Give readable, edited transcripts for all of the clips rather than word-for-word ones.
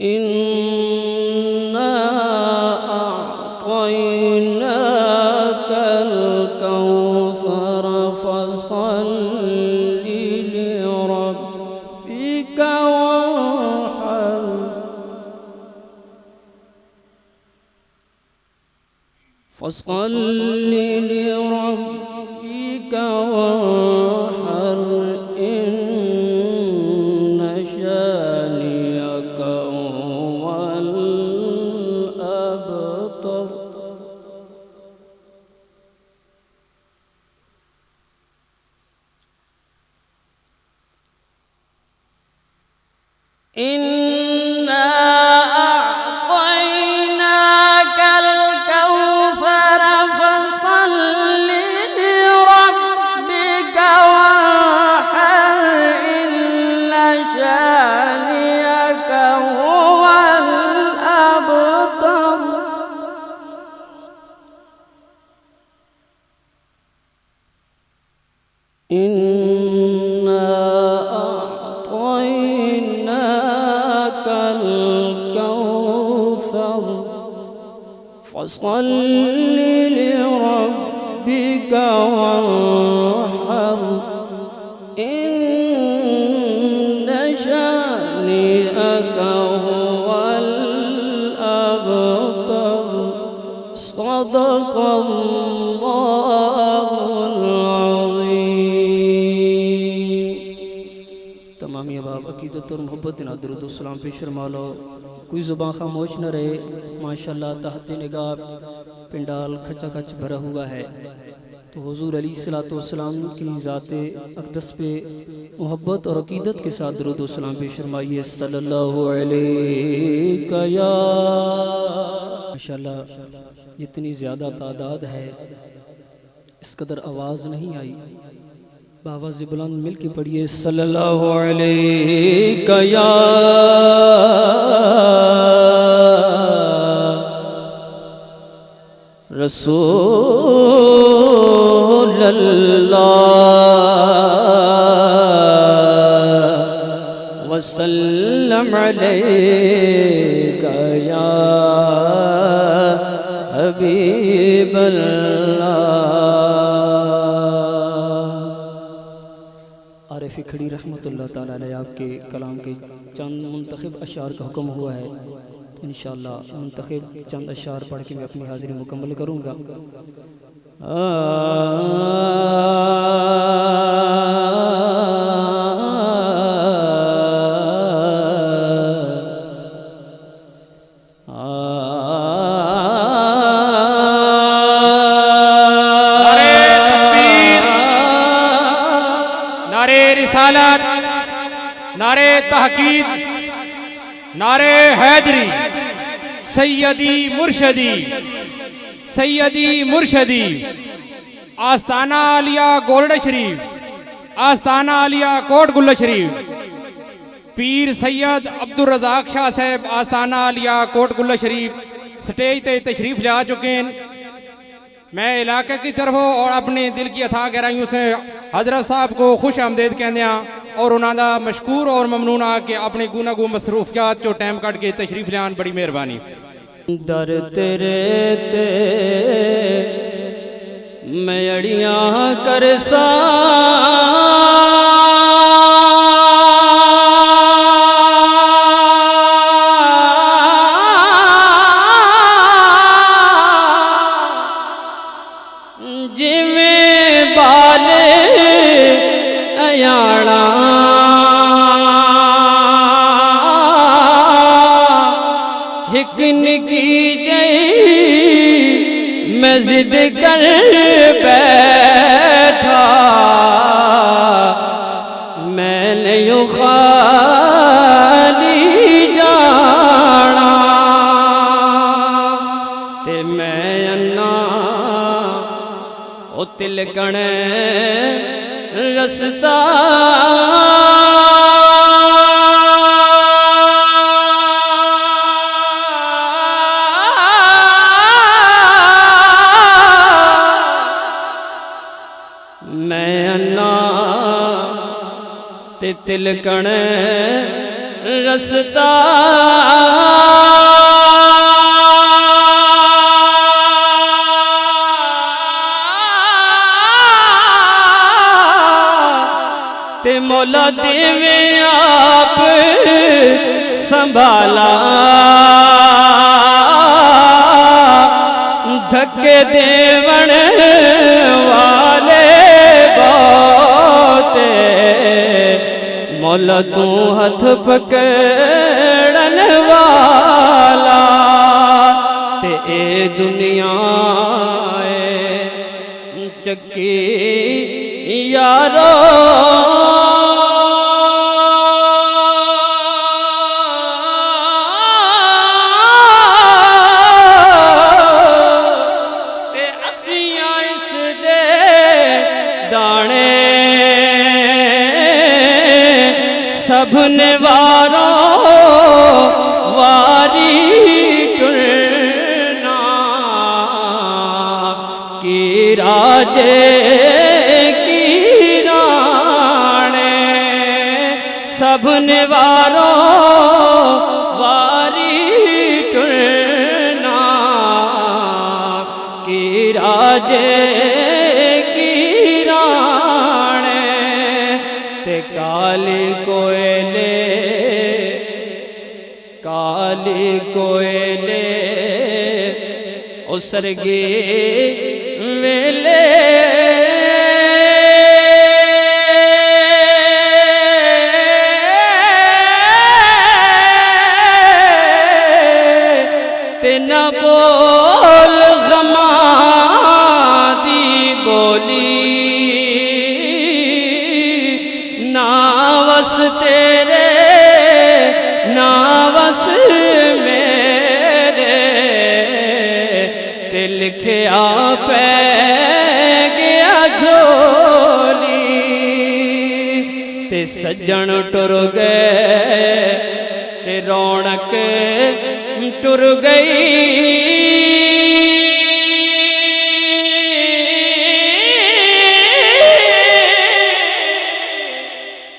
इन्ना अअतैनाकल कौसर फसल्लि लिरब्बिका वन्हर फसल्लि लिरब्बिका वन्हर इन्न शानिअका हुवल अबतर। इन्ना अअतैनाकल कौसर फसल्लि लिरब्बिका वन्हर इन्न शानिअका हुवल अबतर। इन्ना अअतैनाकल कौसर फसल्लि लिरब्बिका वन्हर इन्न शानिअका हुवल अबतर। सदक़ल्लाहुल अज़ीम। तमामी अहबाब अकीदत और मोहब्बत दिन दुरूद व सलाम पेश फरमा लो। कोई ज़ुबान खामोश न रहे। माशाअल्लाह तहत निगाह पिंडाल खचा खच भरा हुआ है। तो हुजूर अलैहिस्सलातु वस्सलाम की ज़ाते अक़दस पे मोहब्बत और अकीदत के साथ दुरूद व सलाम पेश फरमाइए। सल्लल्लाहु अलैहि या माशाअल्लाह जितनी ज़्यादा तादाद है इस कदर आवाज़ नहीं आई। बावाज़ बुलंद मिल के पढ़िए सल्लल्लाहु अलैहि या रसूल अल्लाह वसल्लम अलैका या हबीब अल्लाह। आरिफ खड़ी रहमतुल्लाह ताला अलैह आपके कलाम के चंद मुंतखब अशार का हुक्म हुआ है। तो इंशाअल्लाह मुंतखब चंद अशार पढ़ के मैं अपनी हाज़िरी मुकम्मल करूँगा। नारे रिसालत, नारे तहकीद, नारे हैदरी, सैयदी मुर्शदी, सैयदी मुर्शदी, आस्ताना आलिया गोल्ड शरीफ, आस्ताना आलिया कोट गुल्ला शरीफ, पीर सैयद अब्दुल रज़ाक शाह साहब आस्ताना आलिया कोट गुल्ला शरीफ स्टेज ते तशरीफ ले आ चुके हैं। मैं इलाके की तरफ और अपने दिल की अथाह गहराइयों से हजरत साहब को खुश आमदेद कहने और उन्होंने मशकूर और ममनून आ के अपने गुनागू मसरूफियात जो टाइम कट के तशरीफ लियान बड़ी मेहरबानी। दर तेरे ते मैं अड़ियाँ कर सा जिमें बाले अयाड़ा हिकन की जई मैं जिद कर बैठा मैंने यूं खाली जाना ते मैं अन्ना ओ तिलकने रसता मैं अन्ना ते तिलकने रसता ते मौला देवे आप संभाला धक्के देवण वाले बहुते मौला तू हथ पकड़न वाला ते ए दुनिया चक्की यारो ते असियां इस दे दाने सबने वारो वारी टुरना की राजे सबने वारो वारी टुरना की राजे की राणे ते काली कोयले उसरगे वेले न बोल गमा दी बोली ना वस तेरे ना वस मेरे ते लिखया पै गया झोली ते सज्जन टुर गए ते रौनक टुर गई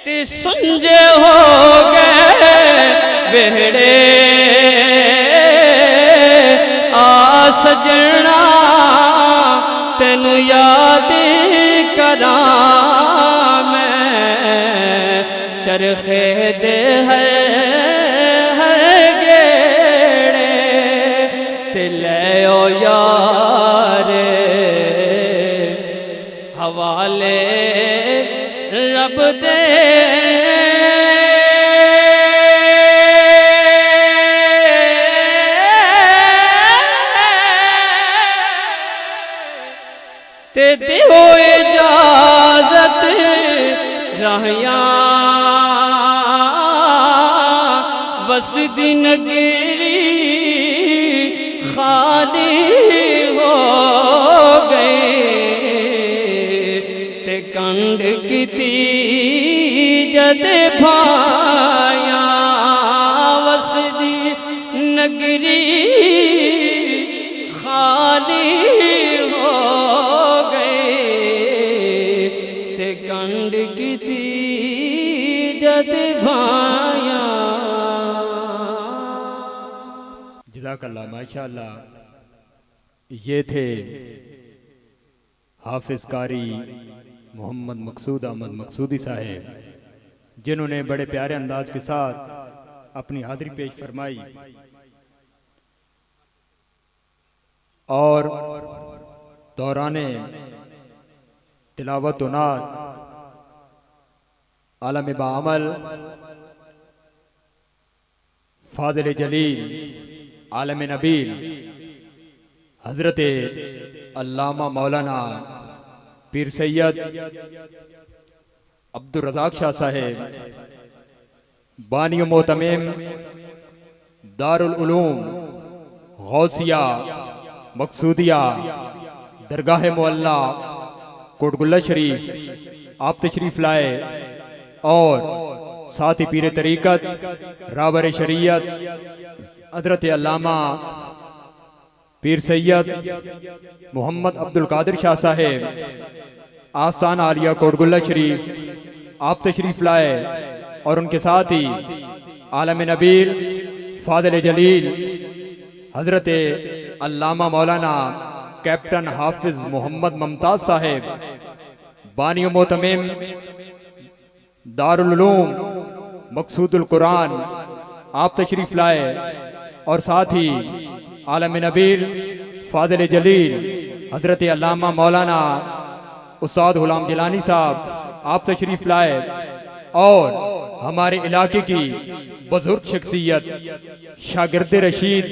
ते सुंजे हो गए बेड़े आ सजना तेनू याद करा मैं चरखे दे है हवाले रब दे ते दियो इजाजत रहिया वसदी नगरी खाली हो गए ते कंड की जद भाया वसदी नगरी खाली हो गए ते कंड की जद भाया। जज़ाकल्लाह माशाअल्लाह। ये थे हाफिज कारी मोहम्मद मकसूद अहमद मकसूदी साहेब, जिन्होंने बड़े प्यारे अंदाज के साथ अपनी हाजिरी पेश फरमाई और दौराने तिलावत व नात आलम बाअमल फाज़िल जलील आलम नबील हजरत अल्लामा मौलाना पीर सैयद अब्दुल रज़ाक शाह साहेब बानी मोतमिम दारुल उलूम गौसिया मकसूदिया दरगाह मोअल्ला कोटगुल्ला शरीफ आप तशरीफ लाए और साथ ही पीर तरीक़त रावर शरीयत हजरत अल्लामा पीर सैयद मोहम्मद अब्दुल कादिर शाह साहेब आस्थान आलिया कोटगुल्ला शरीफ आप तशरीफ लाए और उनके साथ ही आलम नबील फादिल जलील हजरत अल्लामा मौलाना कैप्टन हाफिज मोहम्मद मुमताज साहेब बानी मोतमिम दारुल उलूम मकसूदुल कुरान आप तशरीफ लाए और साथ ही आलम नबील फादिल जलील हजरत अल्लामा मौलाना उस्ताद गुलाम जिलानी साहब आप तशरीफ लाए और हमारे इलाके की बुजुर्ग शख्सियत शागिर्द रशीद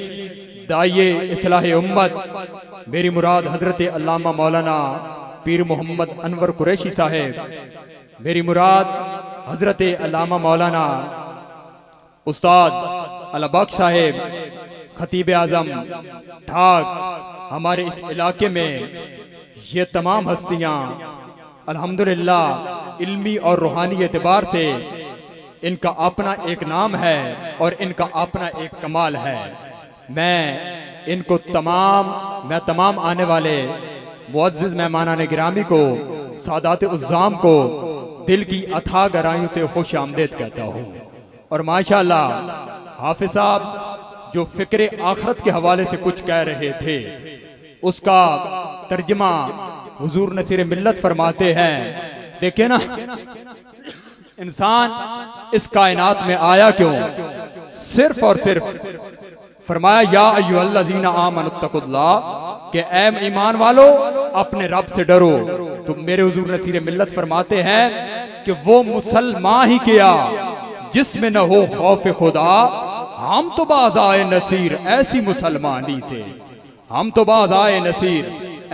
दाइए इस्लाह उम्मत मेरी मुराद हजरत अल्लामा मौलाना पीर मोहम्मद अनवर कुरैशी साहेब, मेरी मुराद हजरत अल्लामा मौलाना उस्ताद अलबख्श साहेब खतीब आजम ढाक। हमारे इस इलाके में ये तमाम हस्तियां अल्हम्दुलिल्लाह इल्मी और रूहानी एतबार से इनका अपना एक नाम है और इनका अपना एक कमाल है। मैं तमाम आने वाले मुअज़्ज़िज़ मेहमानान गिरामी को सादात उज़्ज़ाम को दिल की अथाह गहराइयों से खुश आमदेद कहता हूँ। और माशाअल्लाह हाफिज साहब जो फिक्र आखरत के हवाले से कुछ कह रहे थे उसका तर्जमा हुजूर नसीर मिल्लत फरमाते हैं। देखिए ना, इंसान इस कायनात में आया क्यों? सिर्फ और सिर्फ फरमाया या अय्युहल्लज़ीना आमनुत्तकुल्लाह कि ऐ ईमान वालो अपने रब से डरो। तो मेरे हुजूर नसीर मिल्लत फरमाते हैं कि वो मुसलमान ही किया जिसमें न हो खौफ खुदा, हम तो बाज आए नसीर ऐसी मुसलमानी से, हम तो बाज आए नसीर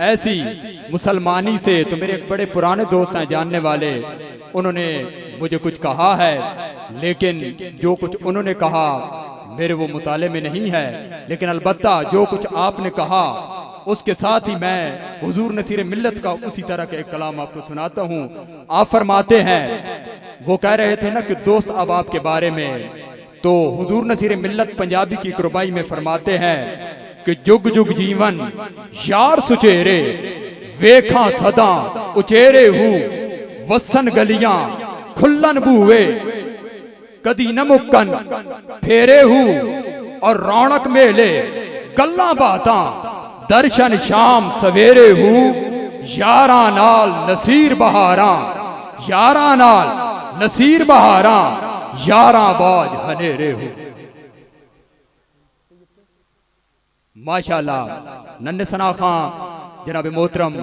ऐसी मुसलमानी से। तो मेरे एक बड़े पुराने दोस्त हैं जानने वाले, उन्होंने मुझे कुछ कहा है, लेकिन जो कुछ उन्होंने कहा मेरे वो मुताले में नहीं है, लेकिन अलबत्ता जो कुछ आपने कहा उसके साथ ही मैं हुजूर नसीर मिल्लत का उसी तरह का एक कलाम आपको सुनाता हूँ। आप फरमाते हैं, वो कह रहे थे ना कि दोस्त अब आपके बारे में, तो हुजूर नसीर मिल्लत पंजाबी की कुर्बाई में फरमाते हैं कि जुग जुग जीवन यार सुचेरे वेखा सदा उचेरे हूँ वसन गलियां खुल्लन बूवे कदी न मुक्कन फेरे हूँ और रौनक मेले गल्ला बातां दर्शन शाम सवेरे हूँ यारा नाल नसीर बहारा, यारा नाल नसीर बहारा यारा बाज हनेरे हूँ। माशाअल्लाह नन्हे सना खां जनाब मोहतरम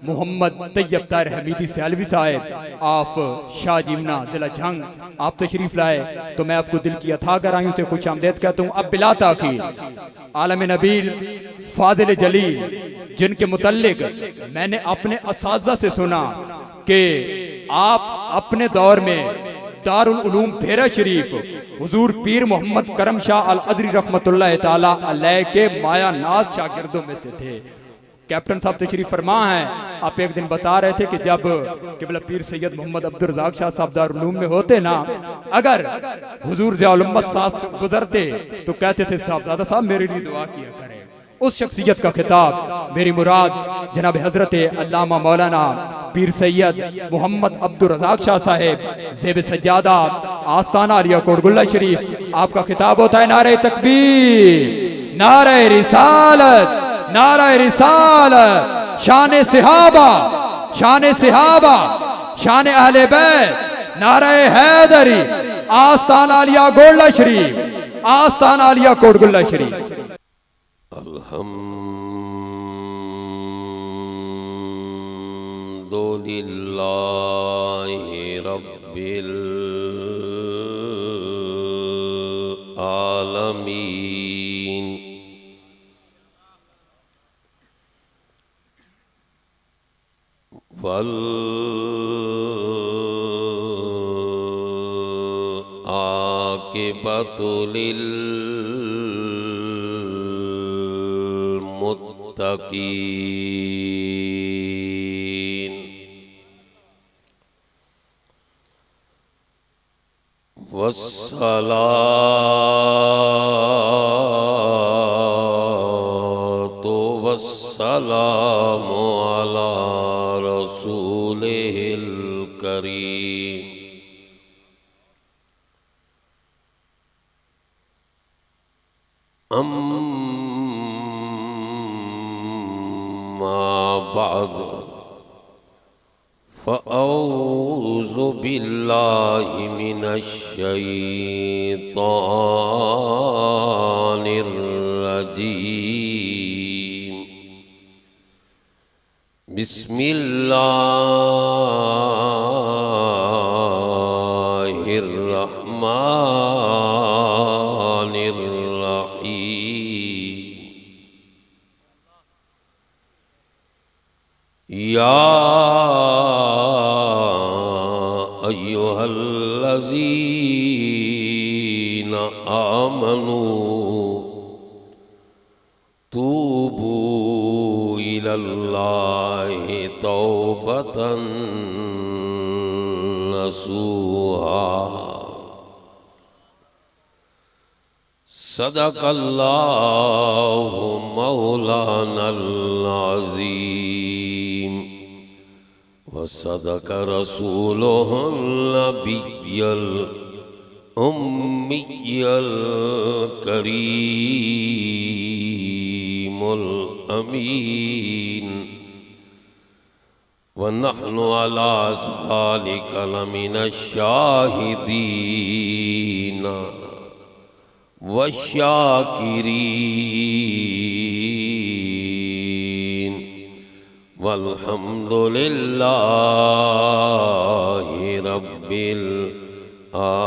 मोहम्मद तैयब ताहिर हमीदी सियालवी साहब आप शाह जीवना जिला जंग आप तशरीफ लाए, तो मैं आपको दिल की अथाह गहराइयों से खुश आमदेद कहता हूँ। अब बिला ताखीर आलम नबील फादिल जलील जिनके मुतल्लिक मैंने अपने असाज़ा से सुना कि आप अपने दौर में दारुल उलूम फेरा शरीफ हुजूर पीर मोहम्मद करम शाह अल अदरी रहमतुल्लाह ताला अलैह के माया नाज शागिर्दों में से थे। कैप्टन साहब तशरीफ फरमा है। आप एक दिन बता रहे थे कि जब किबला पीर सैयद मोहम्मद अब्दुल रज़ाक शाह साहब दारुल उलूम में होते ना, अगर हुजूर ज़ियाउल उम्मत साहब गुजरते तो कहते थे साहबजादा साहब मेरे लिए दुआ किया करें। उस शख्सियत का खिताब मेरी मुराद जनाब हजरत अल्लामा मौलाना पीर सैयद मोहम्मद अब्दुल रज़ाक शाह साहेब ज़ेब सज्जादा आस्ताना आलिया कोटगुल्ला शरीफ आपका खिताब होता है नारे तकबीर, नारे रिसालत, नारे रिसालत, शान सिहाबा, शान सिहाबा, शान अहले बैत, नारे हैदरी, आस्ताना आलिया गोल्ला शरीफ, आस्ताना आलिया कोटगुल्ला शरीफ। अल्हम्दुलिल्लाहि रब्बिल आलमीन। वल आकिबतु लिल मुत्तकीन। वस्सलातु वस्सलामु अला रसूलिहिल करीम। अम्मा बाद फ़अऊज़ु बिल्लाहि मिनश्शैतानिर रजीम। बिस्मिल्लाहिर रहमानिर रहीम। या अय्युहल्लज़ीना आमनू तूबू इलल्लाहि तौबतन नसूहा। सदक़ल्लाहु मौलानल अज़ीम व सदक़ रसूलुहुन नबिyyल उम्मिyyल करीमुल अमीन। व नहनु अला ज़ालिका लमिनश शाहिदीन व शाकिरीन वल्हम्दुलिल्लाहि रब्बिल आलमीन।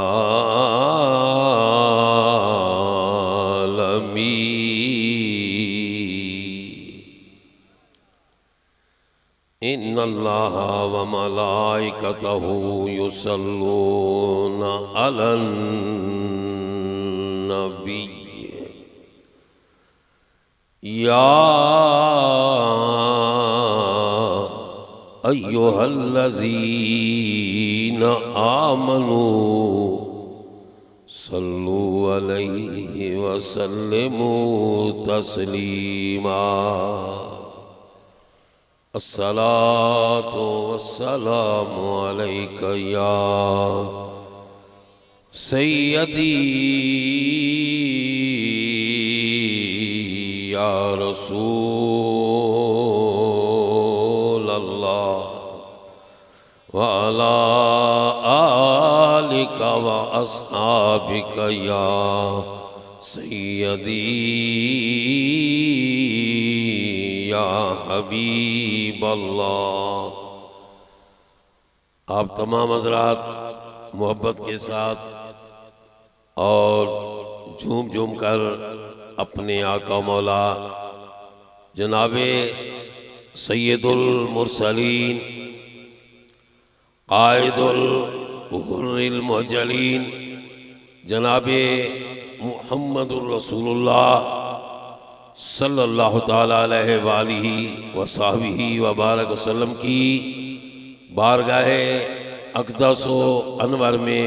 इन्नल्लाहा व मलाइकतहु युसल्लूना अलन नबी। या अय्युहल्लज़ीना आमनू सल्लु अलैहि व सल्लिमू तस्लीमा। अस्सलातु वस्सलामु अलैका या सय्यदी या रसूल अल्लाह व अला आलिका व अस्हाबिका या सय्यदी या हबीब अल्लाह। आप तमाम हज़रात मोहब्बत के साथ और झूम झूम कर अपने आका मौला जनाबे सैयदुल मुरसलीन कायदुल गुर्रिल मुहज्जलीन जनाबे मुहम्मदुर रसूलुल्लाह सल्लल्लाहु ताला अलैहि वालिही व सहबिही व बारक वसल्लम की बारगाहे अक़दस व अनवर में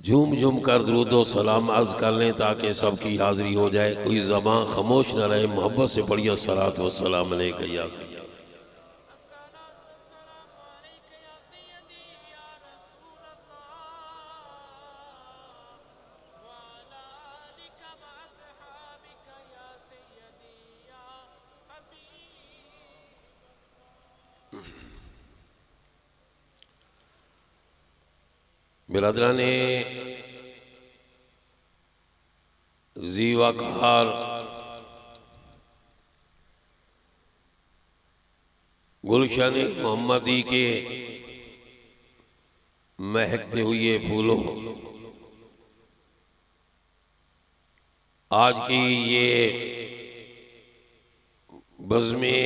झूम झूम कर दुरूदो सलाम अर्ज़ कर लें ताकि सबकी हाज़िरी हो जाए। कोई ज़बान खामोश न रहे। मोहब्बत से पढ़िए सलात व सलाम अलैका या सय्यदी। बिरादराने ज़ीवाकार गुलशन मोहम्मदी के महकते हुए फूलों, आज की ये बज़्मे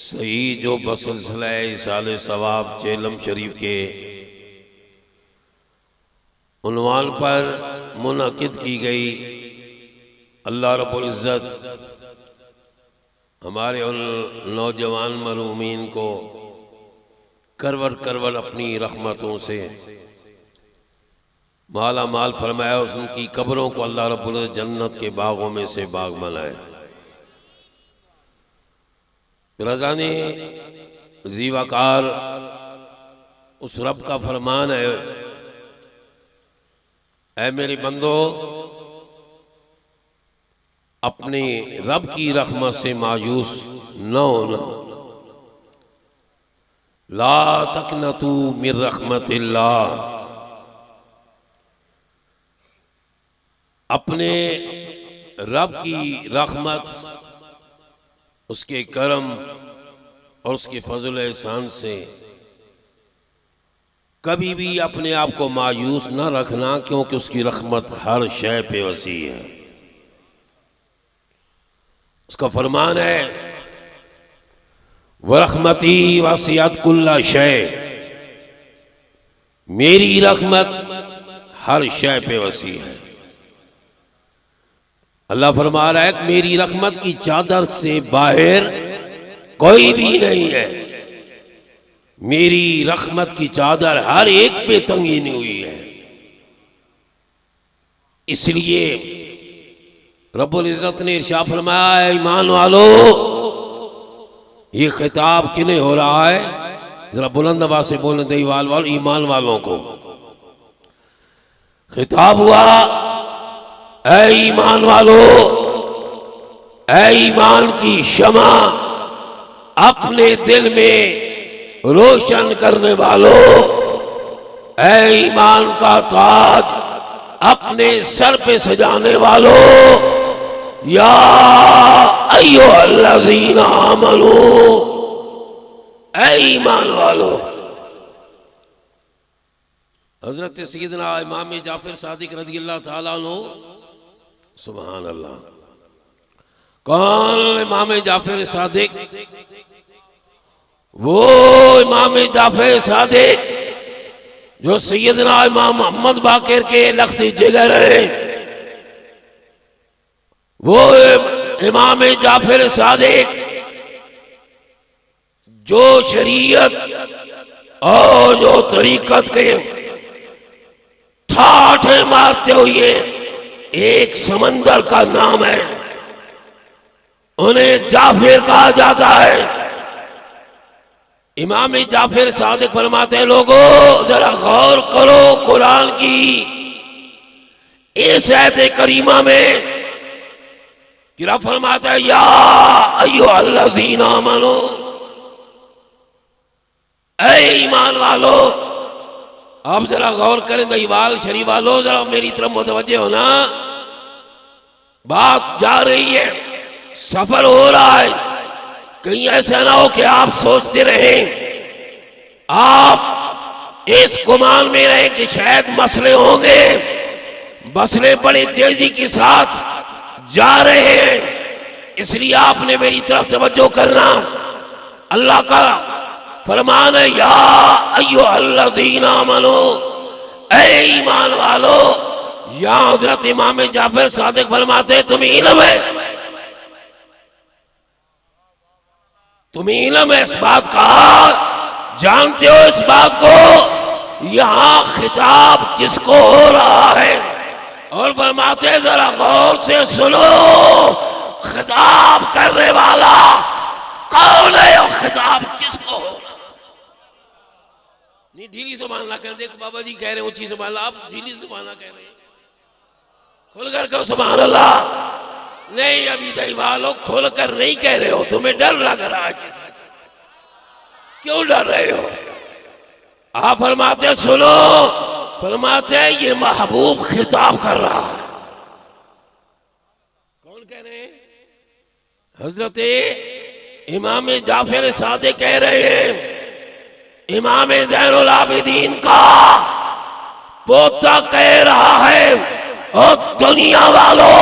सही जो बसिलसिला इसाले सवाब चेलम शरीफ के उन्वान पर मुनक़िद की गई। अल्लाह रब्बुल इज़्ज़त हमारे उन नौजवान मरूमीन को करवर करवर अपनी रहमतों से माला माल फरमाया। उनकी कब्रों को अल्लाह रब्बुल इज़्ज़त जन्नत के बागों में से बाग बनाए। रज़ाने ज़ीवाकार उस रब का फरमान है, ऐ मेरे बंदो अपने रब की रहमत से मायूस न होना। ला तकनतू मिर रहमतिल्लाह, अपने रब की रहमत, उसके करम और उसके फजल एहसान से कभी भी अपने आप को मायूस न रखना, क्योंकि उसकी रहमत हर शय पे वसी है। उसका फरमान है वरहमती वसियत कुल्ला शय, मेरी रहमत हर शय पे वसी है। अल्लाह फरमा रहा है कि मेरी रहमत की चादर से बाहर कोई भी नहीं है। मेरी रहमत की चादर हर एक पे तंगीनी हुई है। इसलिए रब्बुल इज्जत ने इरशाद फरमाया, ईमान वालो, ये खिताब किन्हें हो रहा है? जरा बुलंद आवाज से बोलने दे वाल ईमान वालों को खिताब हुआ। ऐ ईमान वालो, ऐ ईमान की शमा अपने दिल में रोशन करने वालों, ऐ ईमान का ताज अपने सर पे सजाने वालों, या अय्युहल्लज़ीना आमनू, ऐ ईमान वालों। हजरत सैयदना इमाम जाफर सादिक रज़ियल्लाहु ताला अन्हु, सुभान अल्लाह। कौन इमाम जाफर सादिक? वो इमाम जाफर सादिक जो सैयदना इमाम मोहम्मद बाकिर के लख्ती जिगर हैं। वो इमाम जाफर सादिक जो शरीयत और जो तरीकत के ठाठे मारते हुए एक समंदर का नाम है, उन्हें जाफिर कहा जाता है। इमाम जाफिर सादिक फरमाते हैं, लोगों जरा गौर करो कुरान की इस आयत करीमा में। क्या फरमाता है? या अय्युहल्लज़ीना आमनू, ऐ ईमान वालो। आप जरा गौर करें दईवाल शरीफ वालों, जरा मेरी तरफ मुतवज्जे होना। बात जा रही है, सफर हो रहा है। कहीं ऐसा ना हो कि आप सोचते रहें, आप इस गुमान में रहे कि शायद मसले होंगे। मसले बड़ी तेजी के साथ जा रहे हैं, इसलिए आपने मेरी तरफ तवज्जो करना। अल्लाह का फरमान है, या अय्युहल्लज़ीना आमनू, ऐ ईमान वालो। या हजरत इमाम जाफर सादिक फरमाते, तुम्हें इल्म है, तुम्हें इल्म है इस बात का, जानते हो इस बात को, यहां खिताब किसको हो रहा है? और फरमाते जरा गौर से सुनो, खिताब करने वाला कौन है और खिताब किसको हो रहा? नहीं ढीली जुबान ना कर, देखो बाबा जी कह रहे हैं ऊंची जुबान, आप ढीली जुबान ना कह रहे हैं। खुलकर कहो सुभान अल्लाह। नहीं अभी दईवालों खुल कर नहीं कह रहे हो, तुम्हें डर लग रहा है किसी से। क्यों डर रहे हो? आप फरमाते सुनो, फरमाते ये महबूब खिताब कर रहा है। कौन कह रहे हैं? हजरत इमाम जाफर सादिक कह रहे हैं, इमाम ज़ैनुल आबिदीन का पोता कह रहा है, और दुनिया वालों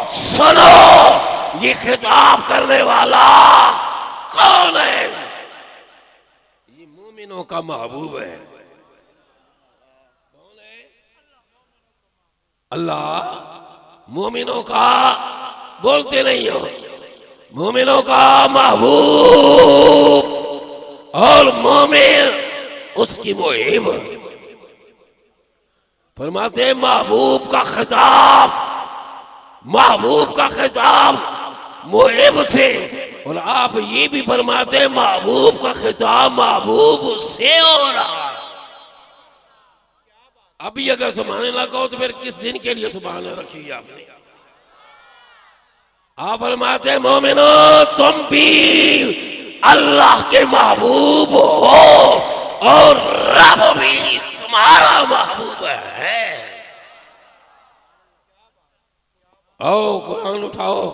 सुनो, ये खिताब करने वाला कौन है? ये मोमिनों का महबूब है। कौन है? अल्लाह। मोमिनों का बोलते नहीं हो, मोमिनों का महबूब, और मोमिन उसकी मुहिब। फरमाते महबूब का खिताब, महबूब का खिताब मुहिब से। और आप ये भी फरमाते महबूब का खिताब महबूब से हो रहा। अभी अगर सुभान अल्लाह कहो तो फिर किस दिन के लिए सुभान अल्लाह रखी है आपने? आप फरमाते मोमिनो तुम भी अल्लाह के महबूब हो और रब भी तुम्हारा महबूब है। आओ कुरान उठाओ,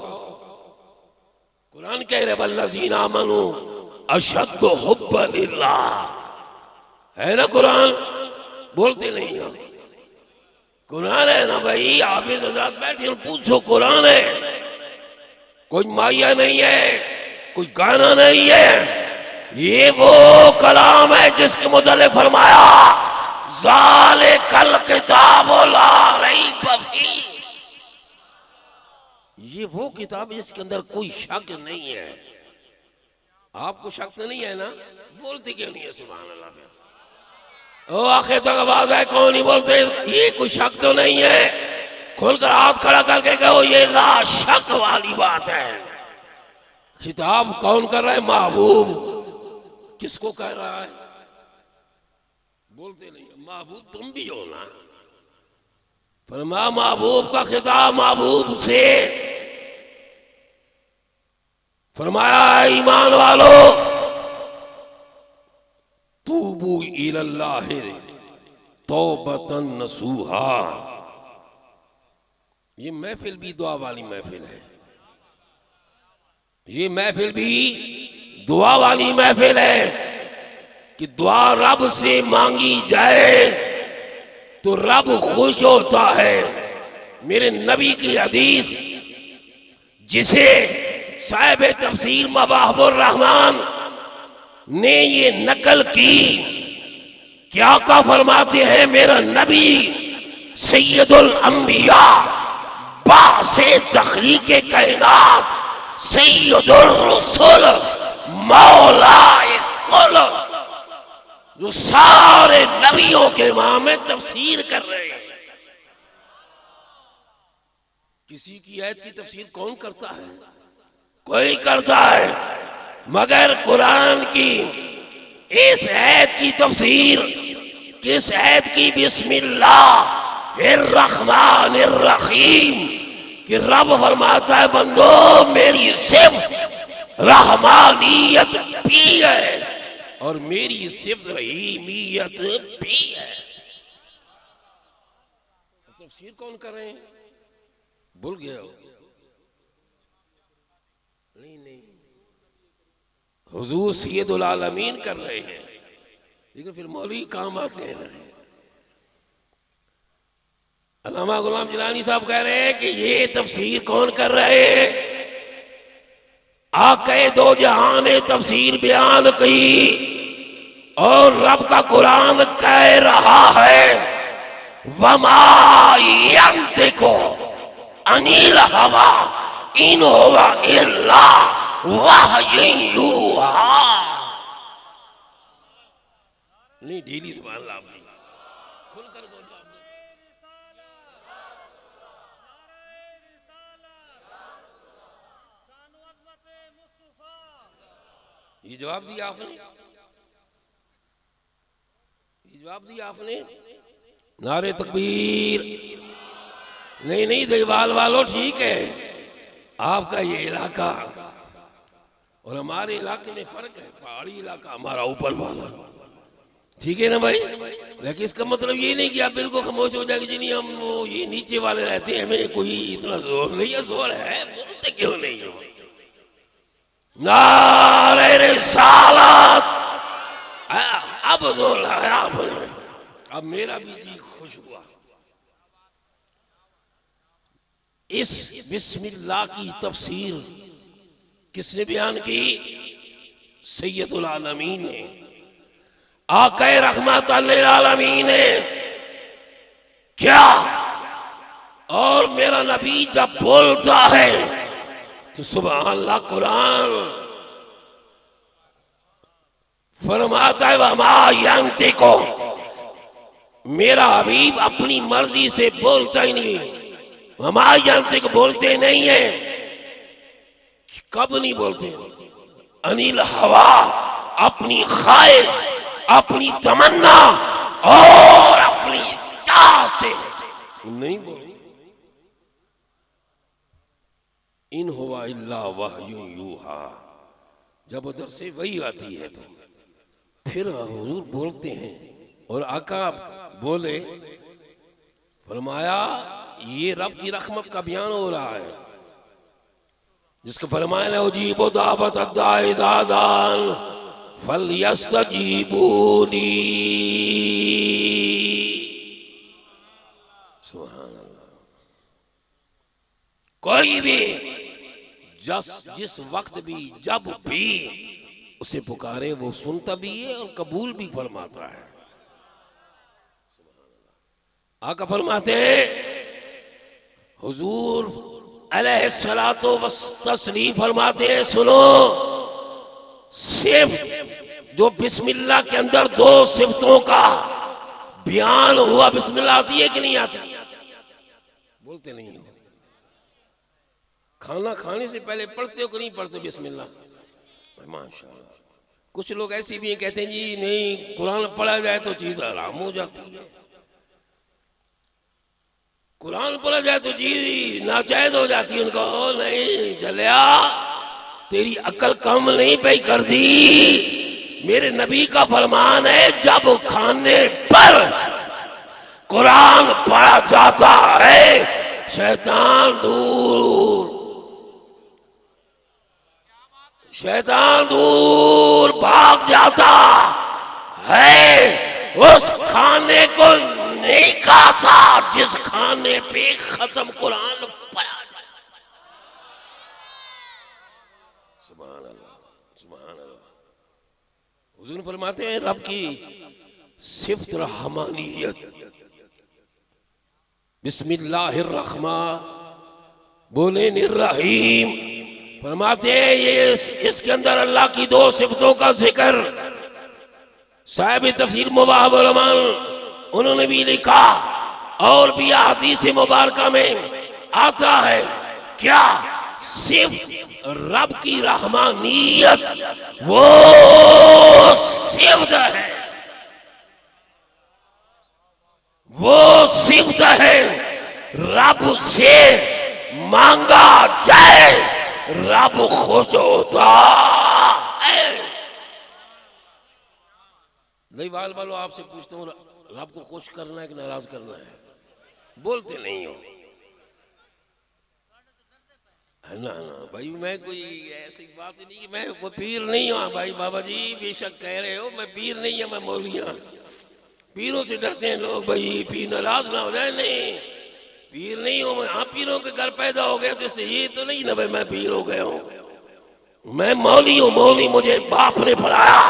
कुरान कह रहे वल्लज़ीना आमनू अशद्दु हुब्बन लिल्लाह, है ना कुरान? बोलते नहीं हो, कुरान है ना भाई। हाफिज हजरत बैठे और पूछो, कुरान है, कोई माया नहीं है, कोई गाना नहीं है। ये वो कलाम है जिसके मुतल्लिक़ फरमाया ज़ालिकल किताबु ला रैब फीह, ये वो किताब है जिसके अंदर कोई शक नहीं है। आपको शक तो नहीं है ना? बोलते क्यों नहीं है सुभान अल्लाह? ओ आखिर तक आवाज है, कौन नहीं बोलते? ये कोई शक तो नहीं है। खुलकर हाथ खड़ा करके कहो ये ला शक वाली बात है। खिताब कौन कर रहा है? महबूब। किसको कह रहा है? बोलते नहीं है। महबूब तुम भी हो ना। फरमा महबूब का खिताब महबूब से फरमाया ईमान वालो तूबू इलल्लाहि तौबतन नसूहा। ये महफिल भी दुआ वाली महफिल है, ये महफिल भी दुआ वाली महफिल है कि दुआ रब से मांगी जाए तो रब खुश होता है। मेरे नबी की हदीस जिसे साहिब तफसीर मवाहिबुर रहमान ने ये नकल की, क्या का फरमाते हैं मेरा नबी सैयदुल अंबिया बासे तखलीके कायनात सैयदुर रसूल मौलाए कुल, जो सारे नबियों के इमाम में तफसीर कर रहे हैं। किसी की आयत की तफसीर कौन करता है? कोई करता है, मगर कुरान की इस आयत की तफसीर किस आयत की? बिस्मिल्लाहिर रहमानिर रहीम कि रब फरमाता है बंदो मेरी सिर्फ रहमानियत भी है और मेरी सिर्फ रहीमियत भी है। तफसीर कौन कर रहे हैं? भूल गए हो? नहीं, हुजूर सैयदुल आलमीन कर रहे हैं, लेकिन फिर मौलवी काम आते हैं। अल्लामा गुलाम जिलानी साहब कह रहे हैं कि ये तफसीर कौन कर रहे हैं? आक़े दो जहां ने तफसीर बयान की और रब का कुरान कह रहा है वमा यंतिकु अनिल हवा इन हुवा इल्ला वहयुन यूहा। नहीं ढीली सुभान अल्लाह, खुल कर बोलो। ये जवाब दिया आपने, ये जवाब दिया आपने। नारे तकबीर। नहीं देखभाल वालों ठीक है, आपका ये इलाका और हमारे इलाके में फर्क है। पहाड़ी इलाका हमारा ऊपर वाला, ठीक है ना भाई? लेकिन इसका मतलब ये नहीं कि आप बिल्कुल खामोश हो जाएंगे। जी नहीं, हम वो ये नीचे वाले रहते हैं, हमें कोई इतना जोर नहीं है। जोर है, बोलते क्यों नहीं हो? नारे रिसालत, अब जोर लगाया आपने, अब मेरा भी जी खुश हुआ। इस बिस्मिल्लाह की तफसीर किसने बयान की? सैयदुल आलमीन ने, आक़े रहमत लिल आलमीन ने। क्या? और मेरा नबी जब बोलता है तो सुभान अल्लाह, कुरान फरमाता है वमा यंतिकु, मेरा हबीब अपनी मर्जी से बोलता ही नहीं। वमा यंतिकु बोलते नहीं है। कब नहीं बोलते? अनिल हवा, अपनी ख्वाहिश, अपनी तमन्ना और अपनी चाह से नहीं बोलते। इन हुआ इल्ला वहयुन यूहा। जब उधर से वही आती है तो फिर हुजूर बोलते हैं और आका बोले, फरमाया ये रब की रहमत का बयान हो रहा है, जिसको फरमाया उजीबो दावत अद्दाई ज़ादान फलयस्तजीबूली। सुभान अल्लाह। कोई भी जिस वक्त भी जब भी उसे पुकारे वो सुनता भी है और कबूल भी फरमाता है। आका फरमाते हैं हुजूर अलैहिस्सलातो वस्सलाम फरमाते हैं, सुनो, सिर्फ जो बिस्मिल्लाह के अंदर दो सिफतों का बयान हुआ, बिस्मिल्लाह आती है कि नहीं आती? बोलते नहीं हो। खाना खाने से पहले पढ़ते हो कि नहीं पढ़ते बिस्मिल्लाह? माशाअल्लाह। कुछ लोग ऐसे भी कहते हैं जी नहीं, कुरान पढ़ा जाए तो चीज हराम हो जाती है, कुरान पढ़ा जाए तो चीज नाजायज हो जाती है। उनका ओ नहीं जलिया, तेरी अकल कम नहीं पे कर दी। मेरे नबी का फरमान है, जब खाने पर कुरान पढ़ा जाता है शैतान दूर भाग जाता है। उस खाने को नहीं खाता जिस खाने पे खत्म कुरान पढ़ा। सुभान अल्लाह, सुभान अल्लाह। हुजूर फरमाते हैं रब की सिफ्त रहमानियत, बिस्मिल्लाहिर्रहमान बोले निर्रहीम। फरमाते हैं ये इसके अंदर अल्लाह की दो सिफतों का जिक्र। साहिब तफसीर मुबाहब रहमान उन्होंने भी लिखा और भी हदीस मुबारका में आता है, क्या सिर्फ रब की रहमानियत वो सिफ्त है, वो सिफ्त है रब से मांगा जाए रब खुश होता है। दईवाल वालों आपसे पूछता हूँ, रब को खुश करना है कि नाराज करना है? बोलते नहीं हो। ना ना भाई, मैं कोई ऐसी बात नहीं कि मैं वो पीर नहीं हूँ भाई। बाबा जी बेशक कह रहे हो, मैं पीर नहीं हूँ, मैं मौलिया। पीरों से डरते हैं लोग, भाई पीर नाराज ना हो जाए। नहीं, पीर नहीं हूँ मैं। हाँ, पीरों के घर पैदा हो गया तो इससे ये तो नहीं ना भाई मैं पीर हो गया हूँ। मैं मौली हूँ, मौली मुझे बाप ने पढ़ाया,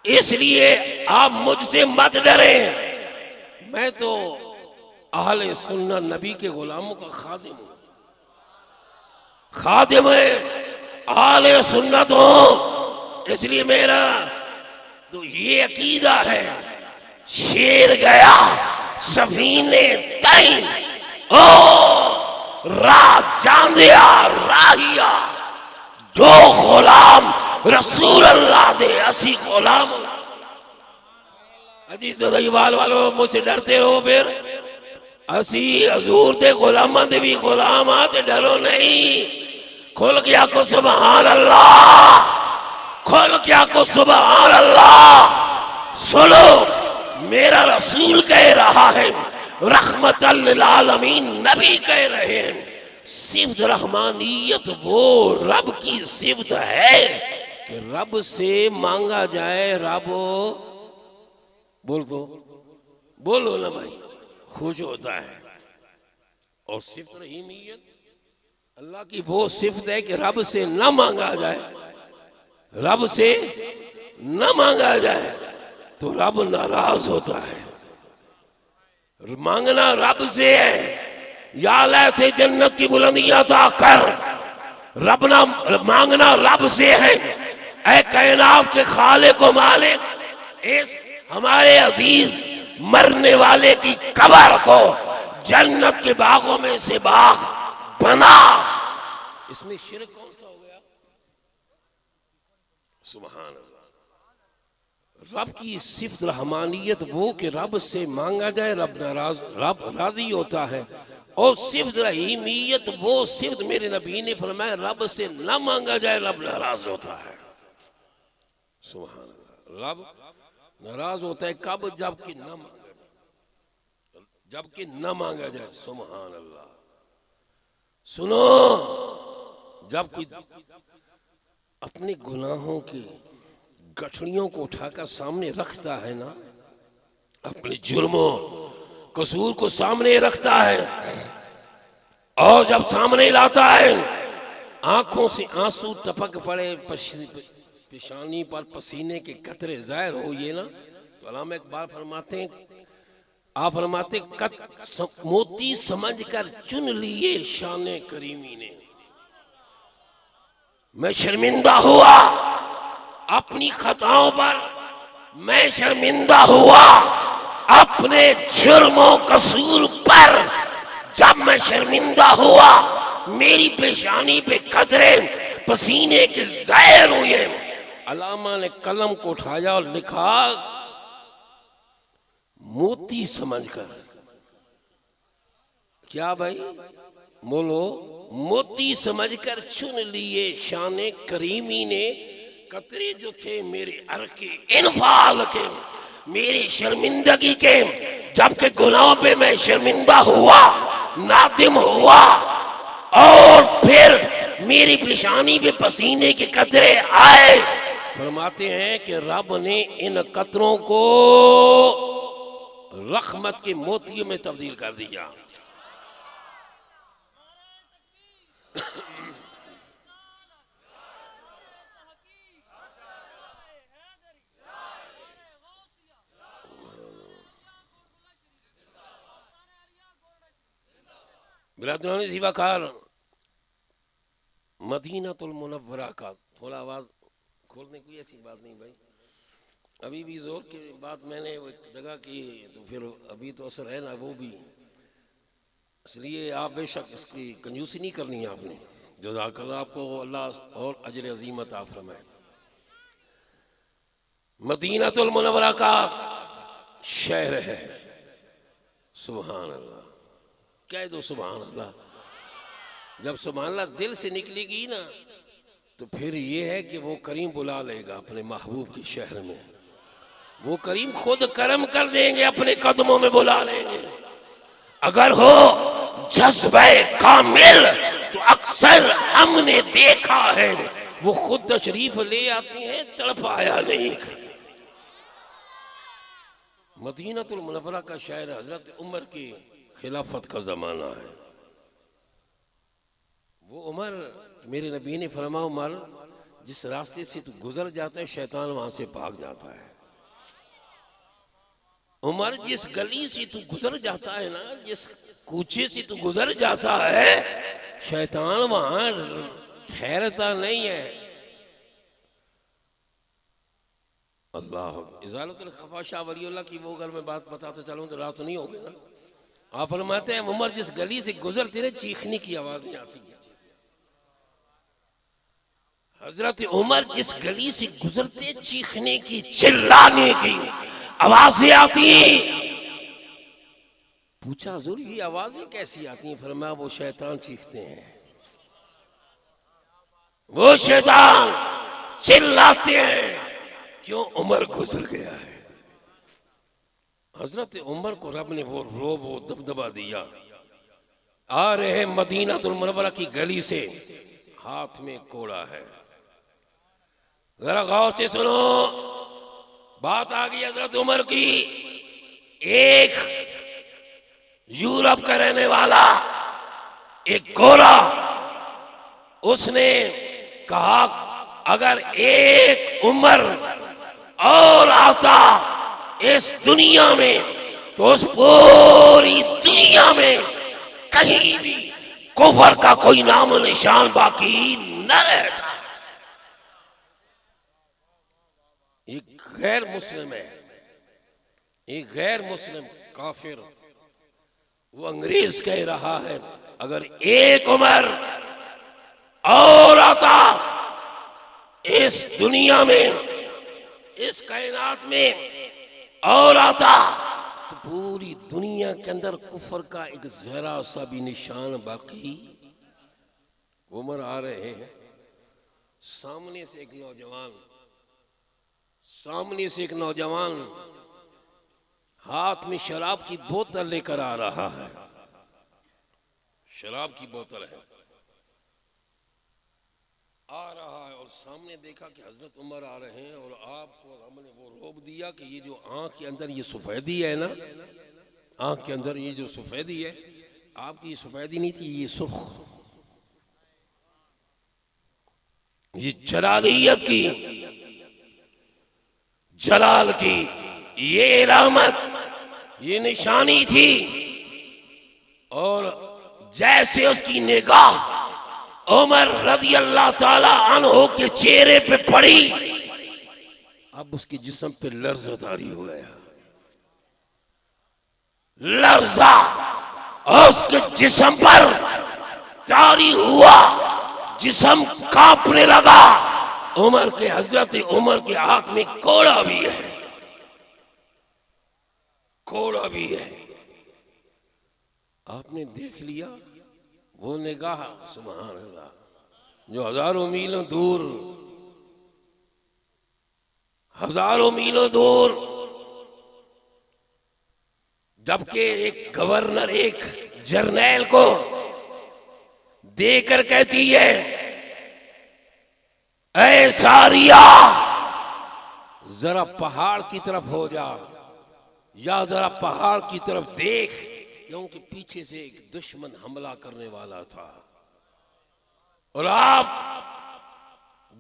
इसलिए आप मुझसे मत डरे। मैं तो अहले सुन्नत नबी के गुलामों का खादिम हूँ, खादिम है, अहले सुन्नत हूँ। इसलिए मेरा तो ये अकीदा है, शेर गया सफीने तई ओ रात चांदिया राहिया, जो गुलाम रसूल अल्लाह दे असी गुलाम। अजी तो दईवाल वालों मुझसे डरते रहो, फिर असी हजूर दे गुलामां दे भी गुलाम आ ते डरो नहीं। खुल गया को सुभान अल्लाह, खुल गया को सुभान अल्लाह। सुनो, मेरा रसूल कह रहा है, रहमतल लिल आलमीन नबी कह रहे हैं, सिफ्त रहमानियत वो रब की सिफ्त है कि रब से मांगा जाए रब बोल दो, बोलो ना भाई, खुश होता है। और सिफ्त रहीमियत अल्लाह की वो सिफ्त है कि रब से न मांगा जाए, रब से न मांगा जाए तो रब नाराज होता है। मांगना रब से है, या अल्लाह से जन्नत की बुलंदियां अता कर, रब ना मांगना रब से है। ऐ कायनात के खालिक व मालिक, इस हमारे अजीज मरने वाले की कब्र को जन्नत के बागों में से बाग बना। इसमें शिर्क कौन सा हो गया? सुभान अल्लाह। रब की सिफ्त रहमानियत वो कि रब से मांगा जाए रब राजी होता है, और सिफ्त रहीमियत वो सिफ्त मेरे नबी ने फरमाया रब से न मांगा जाए रब नाराज होता है। सुभान अल्लाह। रब नाराज होता है कब? जबकि न मांगा जाए। सुभान अल्लाह। सुनो, जब कोई अपने गुनाहों की गठड़ियों को उठाकर सामने रखता है ना, अपने जुर्मों कसूर को सामने रखता है, और जब सामने लाता है आंखों से आंसू टपक पड़े, पेशानी पर पसीने के कतरे जाहिर हो ये ना, तो अल्लामा इकबाल फरमाते हैं, आप फरमाते मोती समझकर चुन लिए शाने करीमी ने। मैं शर्मिंदा हुआ अपनी खताओं पर, मैं शर्मिंदा हुआ अपने जुर्मों कसूर पर। जब मैं शर्मिंदा हुआ मेरी पेशानी पे कतरे पसीने के जाहिर हुए। अल्लामा ने कलम को उठाया और लिखा, मोती समझकर। क्या भाई बोलो? मोती समझकर चुन लिए शाने करीमी ने, कतरे जो थे मेरे अरके इनफाल के, मेरी शर्मिंदगी के। जबकि गुनाहों पे मैं शर्मिंदा हुआ, नादिम हुआ, और फिर मेरी पेशानी पे पसीने के कतरे आए। फरमाते हैं कि रब ने इन कतरों को रहमत के मोतियों में तब्दील कर दिया। बिरादरानी ज़िवाकार, मदीनातुल मुनव्वरा का थोड़ा आवाज खोलने की ऐसी बात नहीं भाई, अभी भी जोर की बात मैंने वो जगह की, तो फिर अभी तो असर है ना वो भी, इसलिए आप बेशक इसकी कंजूसी नहीं करनी है आपने। जज़ाकल्लाह, आपको अल्लाह और अजर अज़ीम अता फरमाए। मदीनातुल मुनव्वरा का शहर है। सुभान अल्लाह, कह दो सुभान अल्लाह। जब सुभान अल्लाह दिल से निकलेगी ना, तो फिर ये है कि वो करीम बुला लेगा अपने महबूब के शहर में। वो करीम खुद करम कर देंगे, अपने कदमों में बुला लेंगे। अगर हो जज्बे कामिल तो अक्सर हमने देखा है वो खुद तशरीफ ले आती हैं, तड़पाया नहीं करती। मदीनातुल मुनव्वरा का शायर हजरत उमर की खिलाफत का जमाना है। वो उमर, मेरे नबी ने फरमाया, उमर जिस रास्ते से तू गुजर जाता है शैतान वहां से भाग जाता है। उमर जिस गली से तू गुजर जाता है ना, जिस कूचे से तू गुजर जाता है, शैतान वहां ठहरता नहीं है। अल्लाह इजालतुल खफा शाह वलीउल्लाह की वो अगर मैं बात बताते चलूं तो रात नहीं होगी ना। आप फरमाते हैं उमर जिस गली से गुजरते रहे चीखने की आवाजें आती है। हजरत उमर जिस गली से गुजरते चीखने की, चिल्लाने की आवाजें आती। पूछा हुजूर ये आवाजें कैसी आती हैं? फरमाया वो शैतान चीखते हैं, वो शैतान चिल्लाते हैं, क्यों? उमर गुजर गया है। हजरत उमर को रब ने वो रोब, वो दबदबा दिया। आ रहे मदीनातुल मुनव्वरा की गली से, हाथ में कोड़ा है। जरा गौर से सुनो, बात आ गई हजरत उमर की। एक यूरोप का रहने वाला एक गोरा, उसने कहा अगर एक उमर और आता इस दुनिया में तो उस पूरी दुनिया में कहीं भी कुफर का कोई नाम निशान बाकी न रहता। एक गैर मुस्लिम है, एक गैर मुस्लिम काफिर, वो अंग्रेज कह रहा है अगर एक उमर और आता इस दुनिया में इस कायनात में और आता तो पूरी दुनिया के अंदर कुफर का एक जरा सा भी निशान बाकी। उमर आ रहे हैं, सामने से एक नौजवान हाथ में शराब की बोतल लेकर आ रहा है। शराब की बोतल है, आ रहा है और सामने देखा कि हजरत उमर आ रहे हैं और आपको हमने वो रोक दिया कि ये जो आंख के अंदर ये सफेदी है ना, आंख के अंदर ये जो सफेदी है, आपकी ये सफेदी नहीं थी, ये सुर्ख, ये जलालियत की, जलाल की ये रहमत, ये निशानी थी। और जैसे उसकी निगाह उमर रज़ी अल्लाह ताला अन्हु के चेहरे पे पड़ी, अब उसके जिस्म पे लर्जा तारी हो गया। लर्जा उसके जिस्म पर तारी हुआ, जिस्म कांपने लगा। उमर के हजरत उमर के हाथ में कोड़ा भी है, कोड़ा भी है। आपने देख लिया वो निगाह, सुभान अल्लाह, जो हजारों मीलों दूर, जबकि एक गवर्नर एक जर्नैल को देकर कहती है, ऐ सारिया जरा पहाड़ की तरफ हो जा, या जरा पहाड़ की तरफ देख, क्योंकि पीछे से एक दुश्मन हमला करने वाला था। और आप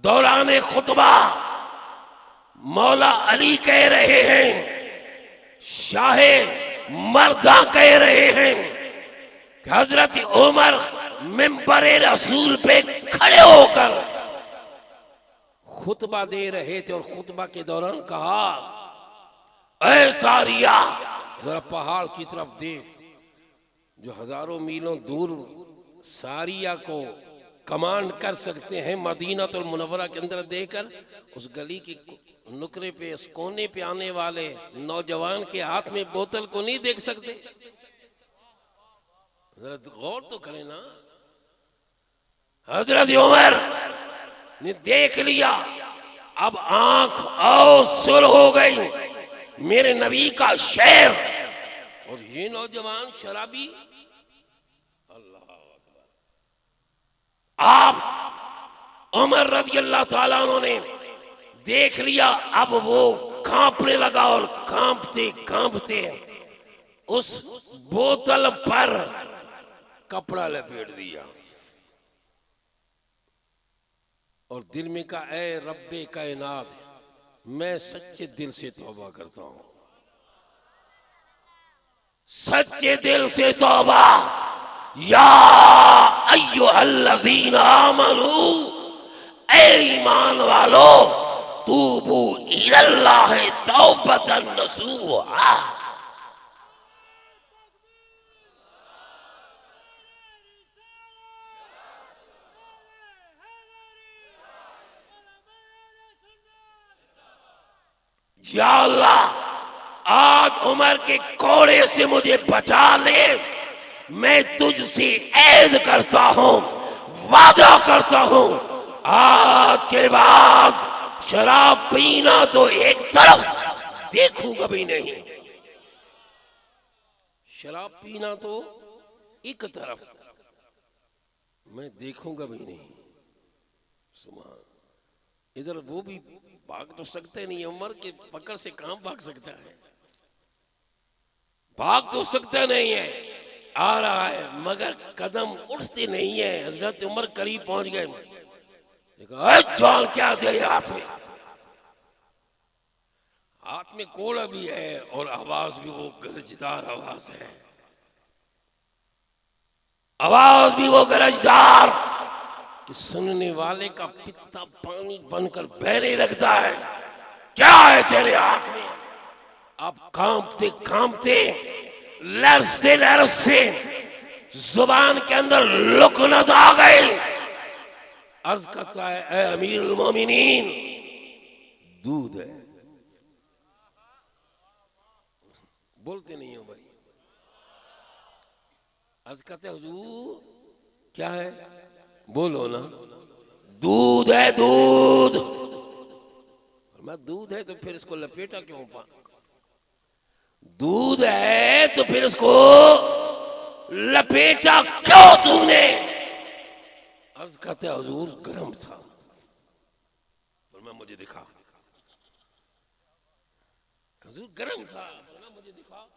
दौरान खुतबा मौला अली कह रहे हैं, शाहे मर्दा कह रहे हैं कि हजरत उमर मिंबरे रसूल पे खड़े होकर खुतबा दे रहे थे और खुतबा के दौरान कहा, ऐ सारिया जरा पहाड़ की तरफ देख। जो हजारों मीलों दूर सारिया को कमांड कर सकते हैं, मदीनातुल मुनव्वरा के अंदर देकर उस गली के नुकरे पे, उस कोने पे आने वाले नौजवान के हाथ में बोतल को नहीं देख सकते? जरा गौर तो करें ना। हजरत उमर ने देख लिया, अब आंख और सुर हो गई, मेरे नबी का शेर और ये नौजवान शराबी। अल्लाह अकबर। आप उमर रज़ी अल्लाह ताला ने देख लिया, अब वो कांपने लगा और कांपते कांपते उस बोतल पर कपड़ा लपेट दिया और दिल में कहा, ऐ रब्बे कायनात, मैं सच्चे दिल से तौबा करता हूं, सच्चे दिल से तौबा। या अय्युहल्लज़ीना आमनू, ऐ ईमान वालो, तूबू इलल्लाहि तौबतन नसूहा। या अल्लाह, आज उमर के कोड़े से मुझे बचा ले। मैं तुझसे ऐद करता हूं, वादा करता हूं, आज के बाद शराब पीना तो एक तरफ, देखूंगा भी नहीं। शराब पीना तो एक तरफ, मैं देखूंगा भी नहीं। सुभान। इधर वो भी भाग तो सकते नहीं, उमर के पकड़ से कहां भाग सकता है, भाग तो सकता नहीं है। आ रहा है मगर कदम उठते नहीं है। हजरत उमर करीब पहुंच गए, देखा जान क्या तेरे हाथ में, हाथ में कोड़ा भी है और आवाज भी वो गरजदार आवाज है, आवाज भी वो गरजदार कि सुनने वाले का पित्ता पानी बनकर बहने लगता है। क्या है तेरे हाथ में? अब कांपते कांपते, लरसते लरसते जुबान के अंदर लुकनत आ गई। अर्ज करता है, ऐ अमीरुल मोमिनीन, दूध है। बोलते नहीं हो भाई। अर्ज करते हुजूर क्या है, बोलो ना। दूध है दूध। मैं दूध है तो फिर इसको लपेटा क्यों पा? दूध है तो फिर इसको लपेटा क्यों तुमने? अर्ज करते हुजूर गर्म था। और मैं मुझे दिखा हुजूर गर्म था, मुझे दिखा।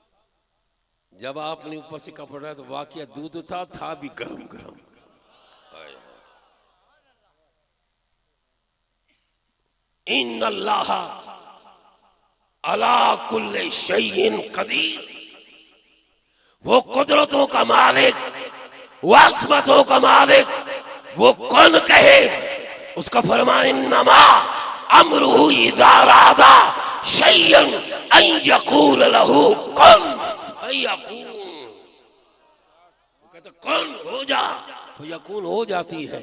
जब आपने ऊपर से कपड़ा तो वाकई दूध था भी गर्म गर्म। इन अल्लाह अला कुल्ले शैइन कदीर। वो कुदरतों का मालिक, वासमतों का मालिक, वो कौन कहे उसका फरमान नमा अमरुहु इज़ा अरादा शैयन अन यकूल लहू कुन फयकून। वो कहते कौन हो जा, फयकून हो जाती है।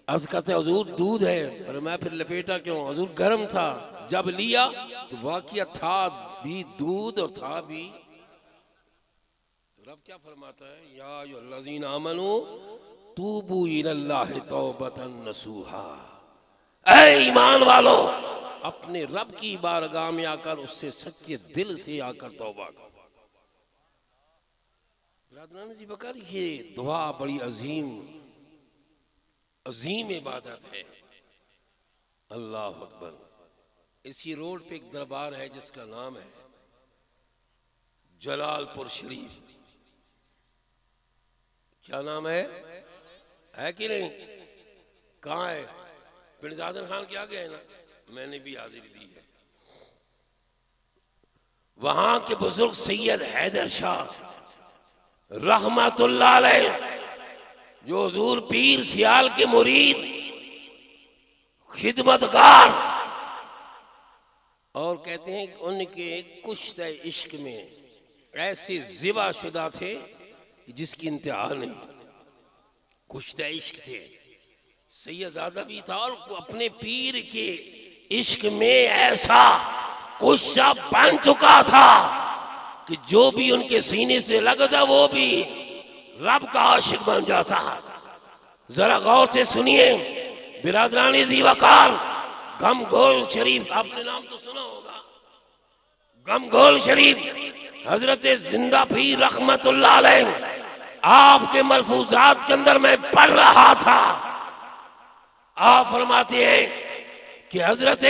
अर्ज करते हुजूर दूध है, और मैं फिर लपेटा क्यों? हुजूर गर्म था, जब लिया तो वाकई था भी दूध और था भी। रब क्या फरमाता है, या अय्युहल्लज़ीना आमनू तूबू इलल्लाहि तौबतन नसूहा। ऐ ईमान वालो, अपने रब की बारगाह में आकर उससे सच्चे दिल से आकर तौबा करो। बिरादरान जी बकर, ये दुआ बड़ी अजीम इबादत है। अल्लाह अकबर। इसी रोड पे एक दरबार है जिसका नाम है जलालपुर शरीफ। क्या नाम है कि नहीं? कहाँ है? पिंडदादन खान के आगे है ना, मैंने भी हाजिरी दी है। वहां के बुजुर्ग सैयद हैदर शाह रहमतुल्लाह अलैह, जो हुजूर पीर सियाल के मुरीद, खिदमतगार, और कहते हैं कि उनके कुश्ते इश्क में ऐसे जिबा शुदा थे जिसकी इंतहा नहीं। कुश्ते इश्क थे, सैयदादा भी था, और अपने पीर के इश्क में ऐसा कुश्ता बन चुका था कि जो भी उनके सीने से लगता वो भी रब का आशिक बन जाता। जरा गौर से सुनिए बिरादरानी जी वकार, गमगोल शरीफ, आपने नाम तो सुना होगा, गमगोल शरीफ हजरत जिंदा पीर रहमतुल्लाह अलैह। आपके मलफूजात के अंदर मैं पढ़ रहा था, आप फरमाते हैं कि हजरत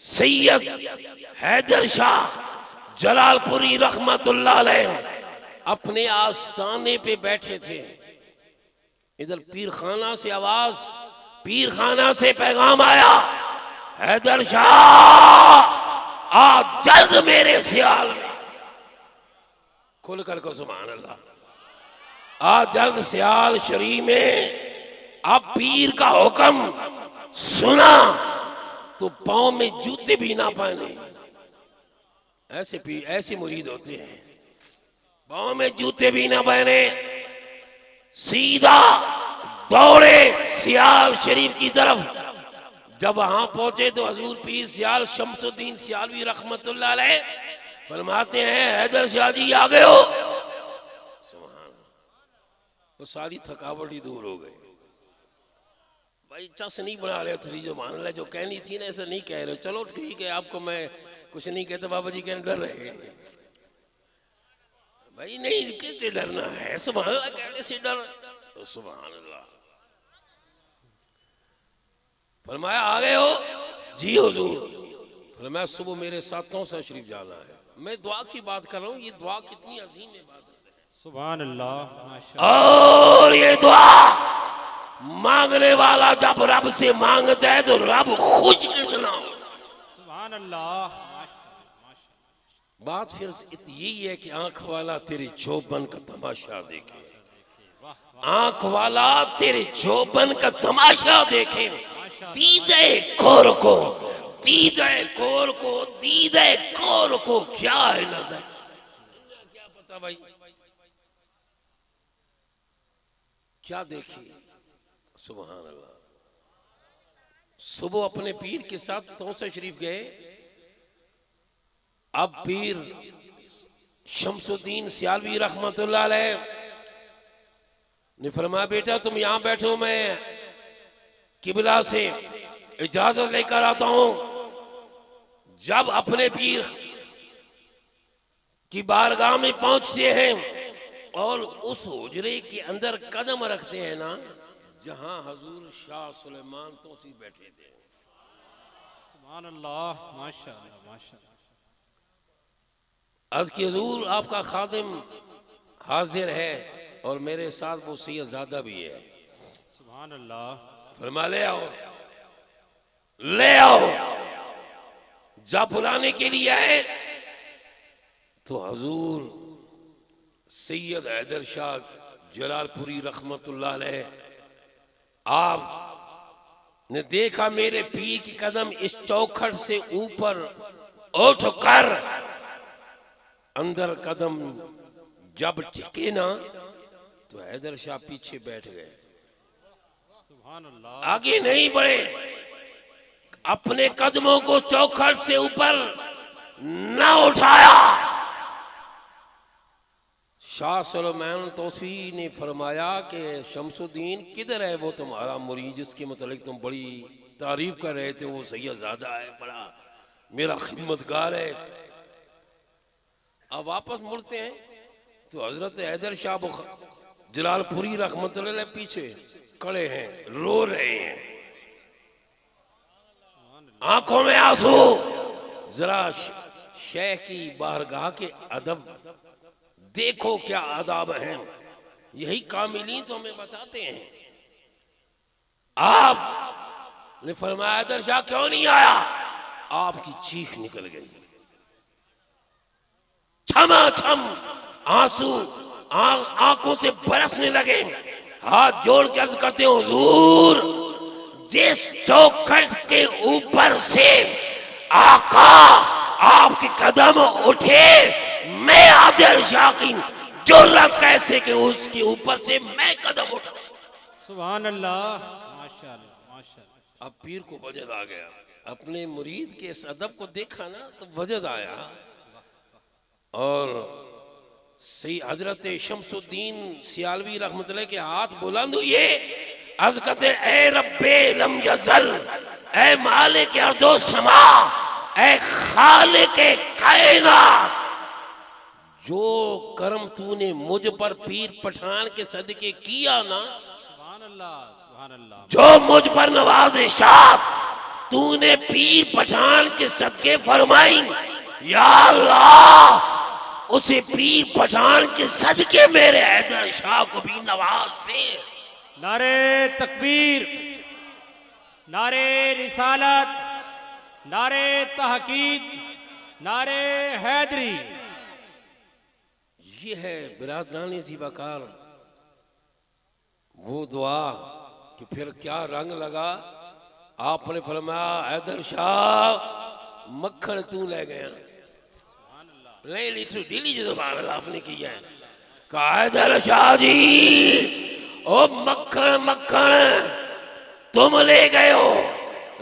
सैयद हैदर शाह जलालपुरी रहमतुल्लाह अलैह अपने आस्थाने पे बैठे थे। इधर पीर खाना से आवाज, पीर खाना से पैगाम आया, हैदर शाह आज जल्द मेरे सियाल में। खुल कर को सुभान अल्लाह। आज जल्द सियाल शरीफ में। अब पीर का हुक्म सुना तो पांव में जूते भी ना पहने। ऐसे पीर, ऐसे मुरीद होते हैं, पांव में जूते भी ना पहने, सीधा दौड़े सियाल शरीफ की तरफ। जब वहां पहुंचे तो हजूर पीर सियाल शमसुद्दीन सियालवी रहमतुल्लाह अलैह फरमाते हैं, हैदर शाह जी आ गए हो। तो सारी थकावट ही दूर हो गई। भाई चस नहीं बना रहे तुझी, जो मान ले, जो कहनी थी ना ऐसा नहीं कह रहे। चलो ठीक है, आपको मैं कुछ नहीं कहता, बाबा जी कहने डर रहे हैं। भाई नहीं, किससे डरना है? सुभान अल्लाह कहने से डर? तो सुभान अल्लाह। फरमाया आ गए हो? जी हुजूर। फरमाया सुबह मेरे साथ तौसा शरीफ जाना है। मैं दुआ की बात कर रहा हूँ, ये दुआ कितनी अजीम इबादत है। सुभान अल्लाह। और ये दुआ मांगने वाला जब रब से मांगता है तो रब खुश कितना हो। सुभान अल्लाह। बात फिर यही है कि आंख वाला तेरे जोबन का तमाशा देखे, आंख वाला तेरे जोबन का तमाशा देखे। दीदे कोर को, दीदे कोर को, दीदे कोर को क्या है नजर? क्या पता भाई क्या देखिए। सुभान अल्लाह। सुबह अपने पीर के साथ तौसा शरीफ गए। अब पीर शमसुद्दीन सियालवी रहमतुल्लाह अलैह ने फरमाया, बेटा तुम यहां बैठो, मैं किबला से इजाजत लेकर आता हूं। जब अपने पीर की बारगाह में पहुंचते हैं और उस हुजरे के अंदर कदम रखते हैं ना, जहां हजूर शाह सुलेमान तोसी बैठे थे। सुभान अल्लाह, माशाअल्लाह माशाअल्लाह। आज की हजूर आपका खादिम हाजिर है और मेरे साथ वो सैयदजादा भी है। सुभान अल्लाह। फरमा ले आओ, ले आओ। जब बुलाने के लिए आए तो हजूर सैयद हैदर शाह जलालपुरी रहमतुल्लाह अलैह आप ने देखा मेरे पीर की कदम इस चौखट से ऊपर उठकर अंदर कदम जब टिके ना तो हैदर शाह पीछे बैठ गए, सुभान अल्लाह। आगे नहीं बढ़े। अपने कदमों को चौखट से ऊपर न उठाया। शाह सुलेमान तोसी ने फरमाया कि शमसुद्दीन किधर है वो तुम्हारा मुरीद जिसके मतलब तुम बड़ी तारीफ कर रहे थे? वो सैयदजादा है, बड़ा मेरा खिदमतगार है। अब वापस मुड़ते हैं तो हजरत हैदर शाह जलालपुरी रहमतुल्लाह अलैह पीछे खड़े हैं, रो रहे हैं, आंखों में आंसू। जरा शेख की बारगाह के अदब देखो, क्या आदाब हैं। यही कामिलीन तो हमें बताते हैं। आप ने फरमाया हैदर शाह क्यों नहीं आया? आपकी चीख निकल गई, छमा छम आंसू आंखों से बरसने लगे। हाथ जोड़ के अर्ज करते हो, हुजूर जिस चौखट के ऊपर से आका आपके कदम उठे, मैं हैदर शाह की जुर्रत कैसे कि उसके ऊपर से मैं कदम उठा। सुभान अल्लाह, माशाअल्लाह माशाअल्लाह। अब पीर को वजद आ गया, अपने मुरीद के इस अदब को देखा ना तो वजद आया। और सही हजरत शमसुद्दीन सियालवी रहमतुल्लाह के हाथ बुलंद हुए, अर्ज करते ए रब्बे लम यज़ल, ए मालिक अर्दो समा, ए खालिक कायनात, जो करम तूने मुझ पर पीर पठान के सदके किया ना, सुभान अल्लाह सुभान अल्लाह। जो मुझ पर नवाज़िशात तूने पीर पठान के सदके फरमाई, या अल्लाह उसे पीर पठान के सदके मेरे हैदर शाह को भी नवाज दे। नारे तकबीर, नारे रिसालत, नारे तहकीद, नारे हैदरी। ये है बिरादरानी ज़ीबाकार वो दुआ कि फिर क्या रंग लगा। आपने फरमाया हैदर शाह मक्खन तू ले गया, नहीं लिटू दिली जो जुबान आपने किया है। कहा हैदर शाह जी ओ मक्खन मक्खन तुम ले गए हो,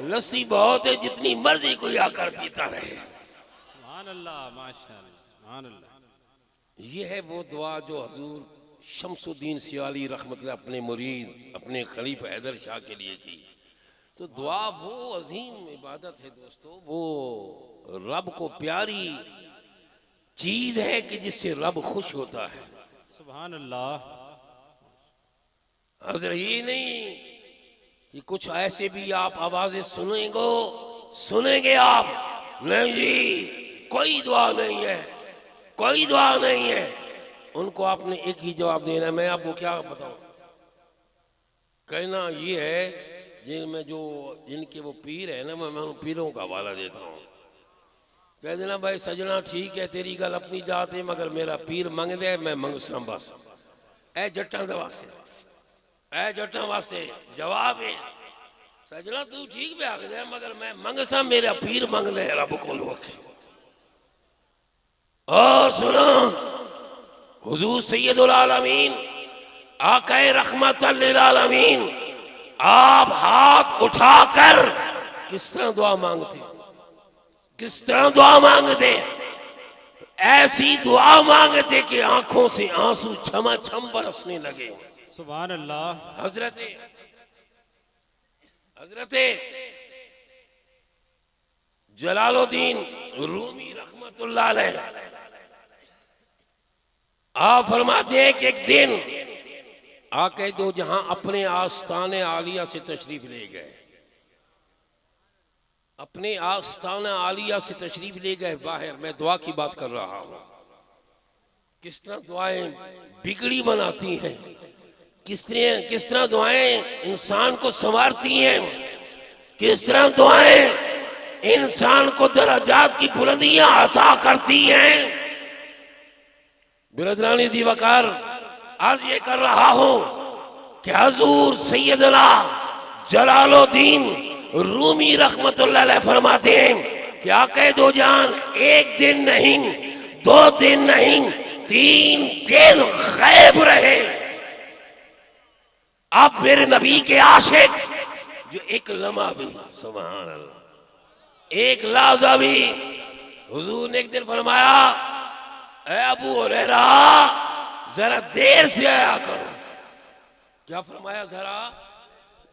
लस्सी बहुत है जितनी मर्जी कोई आकर पीता रहे। सुभान अल्लाह माशाअल्लाह सुभान अल्लाह। ये है वो दुआ जो हजूर शमसुद्दीन सियाली रहमतुल्लाह अपने मुरीद अपने खलीफा हैदर शाह के लिए की। तो दुआ वो अजीम इबादत है दोस्तों, वो रब को प्यारी चीज है कि जिससे रब खुश होता है। सुभान अल्लाह। हजर ये नहीं कि कुछ ऐसे भी आप आवाजें सुनेंगे आप, नहीं जी कोई दुआ नहीं है, कोई दुआ नहीं है। उनको आपने एक ही जवाब देना है। मैं आपको क्या बताऊं, कहना ये है जिनमें जो जिनके वो पीर है ना, मैं उन पीरों का हवाला देता हूँ। कह देना भाई सजना ठीक है तेरी गल अपनी जात है, मगर मेरा पीर मंग दे मैं मंगसा बस। ए जट्टां दे वास्ते, ए जट्टां वास्ते जवाब है सजना तू ठीक पे आख दे, मगर मैं मंगसा मेरा पीर मंग दे रब को लोग। और सुनो हुजूर सैयदुल आलमीन आकाए रहमतुल लिल आलमीन आप हाथ उठाकर किस तरह दुआ मांगते, किस तरह दुआ मांगते। ऐसी दुआ मांगे थे कि आंखों से आंसू छमाछम बरसने लगे। सुभान अल्लाह। हजरत जलालुद्दीन रूमी रहमतुल्लाह अलैह आप फरमाते हैं कि एक दिन आके दो जहां अपने आस्ताने आलिया से तशरीफ ले गए, अपने आस्ताना आलिया से तशरीफ ले गए बाहर। मैं दुआ की बात कर रहा हूं, किस तरह दुआएं बिगड़ी बनाती हैं, किस तरह दुआएं इंसान को संवारती हैं, किस तरह दुआएं इंसान को दराजात की बुलंदियां अता करती हैं। बिरदरानी जी वकार आज ये कर रहा हूं कि हजूर सैयदना जलालुद्दीन रूमी रहमतुल्लाह अलैह फरमाते हैं कि आके दो जान एक दिन नहीं, 2 दिन नहीं, 3 दिन गैब रहे। आप मेरे नबी के आशिक जो एक लम्हा भी, सुभान अल्लाह, एक लहज़ा भी, हुजूर ने एक दिन फरमाया ऐ अबू हुरैरा जरा देर से आया करो। क्या फरमाया? जरा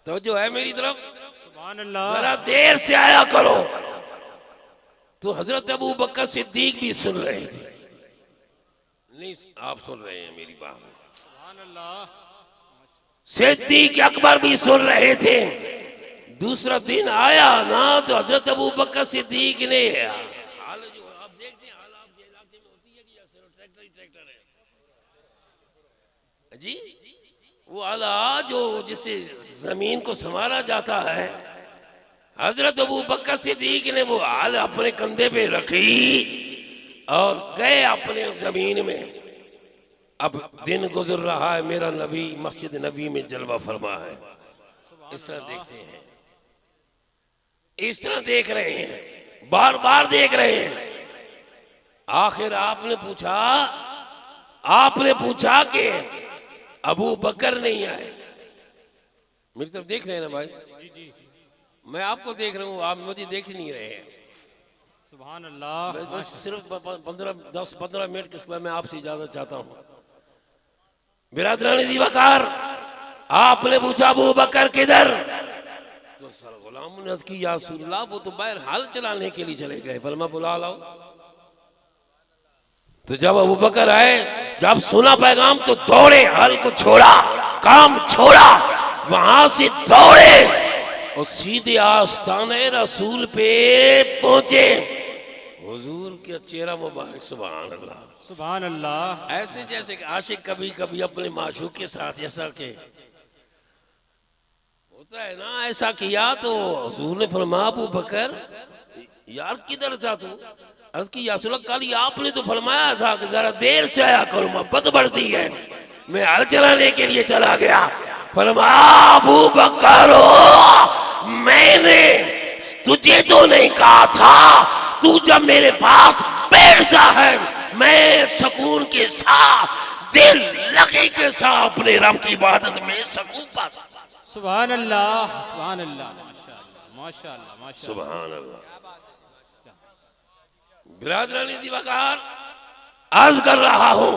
तो जो है मेरी तरफ, सुभान अल्लाह। जरा देर से आया करो। तो हजरत अबू बकर सिद्दीक भी सुन रहे थे। नहीं, आप सुन रहे हैं मेरी बात? सुभान अल्लाह। सिद्दीक अकबर भी सुन रहे थे। दूसरा दिन आया ना तो हजरत अबू बकर सिद्दीक ने हाल जो आप देखते हैं, हाल आपके इलाके में होती है कि सिर्फ ट्रैक्टर ही ट्रैक्टर है जी, वो आला जो जिसे जमीन को संवारा जाता है, हजरत अबू बकर सिद्दीक ने वो हाल अपने कंधे पे रखी और गए अपने जमीन में। अब दिन गुजर रहा है, मेरा नबी मस्जिद नबी में जलवा फरमा है। इस तरह देखते हैं, इस तरह देख रहे हैं, बार बार देख रहे हैं। आखिर आपने पूछा कि अबू बकर नहीं आए। मेरी तरफ देख रहे हैं ना भाई? जी जी, मैं आपको देख रहा हूँ, आप मुझे देख नहीं रहे हैं। सुभान अल्लाह। बस सिर्फ 10-15 मिनट के बाद मैं आपसे इजाजत चाहता हूँ। बिरादरानी जी वकार, आपने पूछा अबू बकर किधर? तो सर गुलाम ने अर्ज की या रसूलल्लाह वो तो बाहर हाल चलाने के लिए चले गए, फरमा बुला लाओ। तो जब अबू बकर आए, जब सुना पैगाम तो दौड़े, हल को छोड़ा, काम छोड़ा, वहां से दौड़े और सीधे आस्ताने रसूल पे पहुंचे। हुजूर का चेहरा मुबारक, सुभान अल्लाह, सुभान अल्लाह। ऐसे जैसे कि आशिक कभी कभी अपने माशूक के साथ जैसा के होता है ना, ऐसा किया। तो हुजूर ने फरमाया अबू बकर यार किधर था तू? अर्ज की या रसूलल्लाह कल आपने तो फरमाया था कि जरा देर से आया करो, मोहब्बत बढ़ती है। मैं हल चलाने के लिए चला गया। फरमाया अबू बकर मैंने तुझे तो नहीं कहा था, तू जब मेरे पास बैठता है मैं सुकून के साथ, दिल लगे के साथ अपने रब की इबादत में सुकून पाता। सुभान अल्लाह, सुभान अल्लाह, माशाअल्लाह, माशाअल्लाह, माशाअल्लाह, सुभान अल्लाह। बिरादरानी दिवाकार अर्ज कर रहा हूं,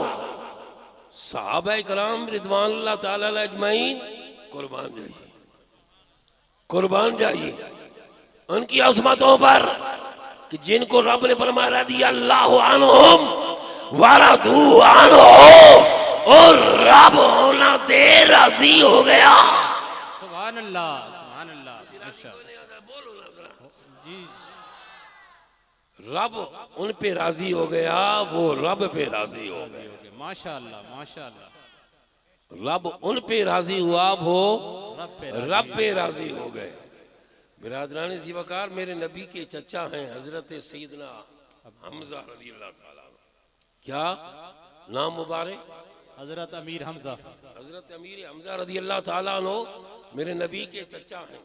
सहाबा कराम रिदवानुल्लाह ताला अलैहि अजमईन कुर्बान जाइए, कुर्बान जाइए उनकी अज़मतों पर कि जिनको रब ने फरमाया रदियल्लाहु अन्हुम वरदू अन्हु, और रब होना दे राजी हो गया। सुभान अल्लाह, सुभान अल्लाह, माशाअल्लाह। जी, रब उन पे राजी हो गया, वो रब पे राजी हो गया। माशाअल्लाह, माशाअल्लाह। रब उन पे राजी हुआ, वो रब पे रब पे राजी हो गए। बिरादरानी ज़िवकार, मेरे नबी के चचा हैं हजरत सैयदना हमजा रज़ियल्लाहु ताला अन्हु। क्या नाम मुबारक? हजरत अमीर हमजा। हजरत अमीर हमजा रज़ियल्लाहु ताला अन्हु मेरे नबी के चचा हैं।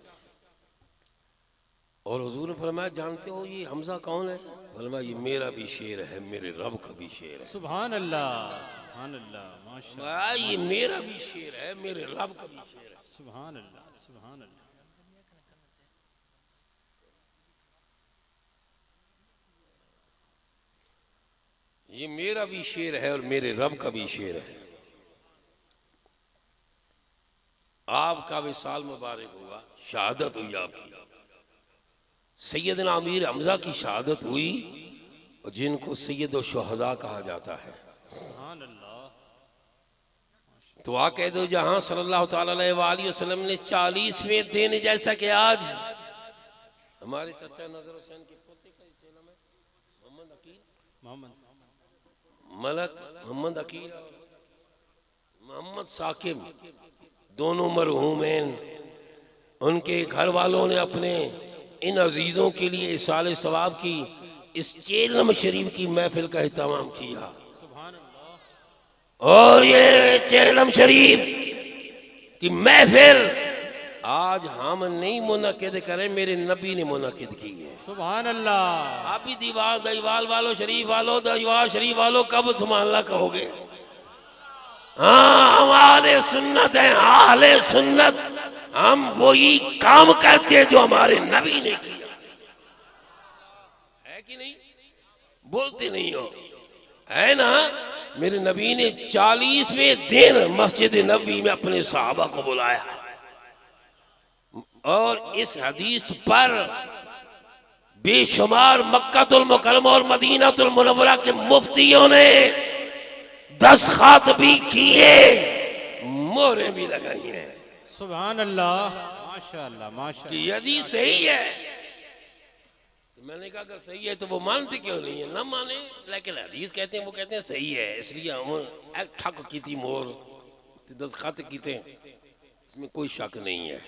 और हुजूर ने फरमाया जानते हो ये हमजा कौन है? फरमाया ये मेरा भी शेर है, मेरे रब का भी शेर है। सुभान अल्लाह, सुभान अल्लाह, माशाअल्लाह। ये मेरा भी शेर है, मेरे रब का भी शेर है। सुभान अल्लाह, सुभान अल्लाह। ये मेरा भी शेर है और मेरे रब का भी शेर है। आपका विसाल मुबारक होगा, शहादत हुई आपकी। सैयदना अमीर हमजा की शहादत हुई, और जिनको सैयद शुहदा कहा जाता है। तो आ कह दो जहां सल्लल्लाहु अलैहि वसल्लम ने 40वें दिन, जैसा कि आज हमारे चाचा नजर हुसैन के पोते का चेला में मोहम्मद अकील, मलक मोहम्मद अकील, मोहम्मद साकिब, दोनों मरहूमैन, उनके घर वालों ने अपने इन अजीजों के लिए इसाले सवाब की इस चेलम शरीफ की महफिल का एहतमाम किया। और ये चेलम शरीफ की महफिल आज हम नहीं मुनकिद करें, मेरे नबी ने मुनकिद की है। सुभान अल्लाह। आप भी दीवार दीवाल वालों, शरीफ वालों, दीवार शरीफ वालों, कब सुभान अल्लाह कहोगे? हाँ, हमारे सुन्नत है, आले सुन्नत। हम वही काम करते हैं जो हमारे नबी ने किया है कि नहीं? बोलते नहीं हो, है ना? मेरे नबी ने 40वें दिन मस्जिद नबी में अपने सहाबा को बुलाया, और इस हदीस पर बेशुमार मक्कातुल मुकर्रमा और मदीनातुल मुनव्वरा के मुफ्तियों ने दस्तखत भी किए, मोहरें भी लगाई हैं। सुभान अल्लाह, माशाअल्लाह माशाअल्लाह। कि यदि सही है तो मैंने कहा अगर सही है तो वो मानते क्यों नहीं है? ना माने, लेकिन हदीस कहते हैं, वो कहते हैं सही है, इसलिए हम ठक की थी मोहर दस्तखत की थे, इसमें कोई शक नहीं है।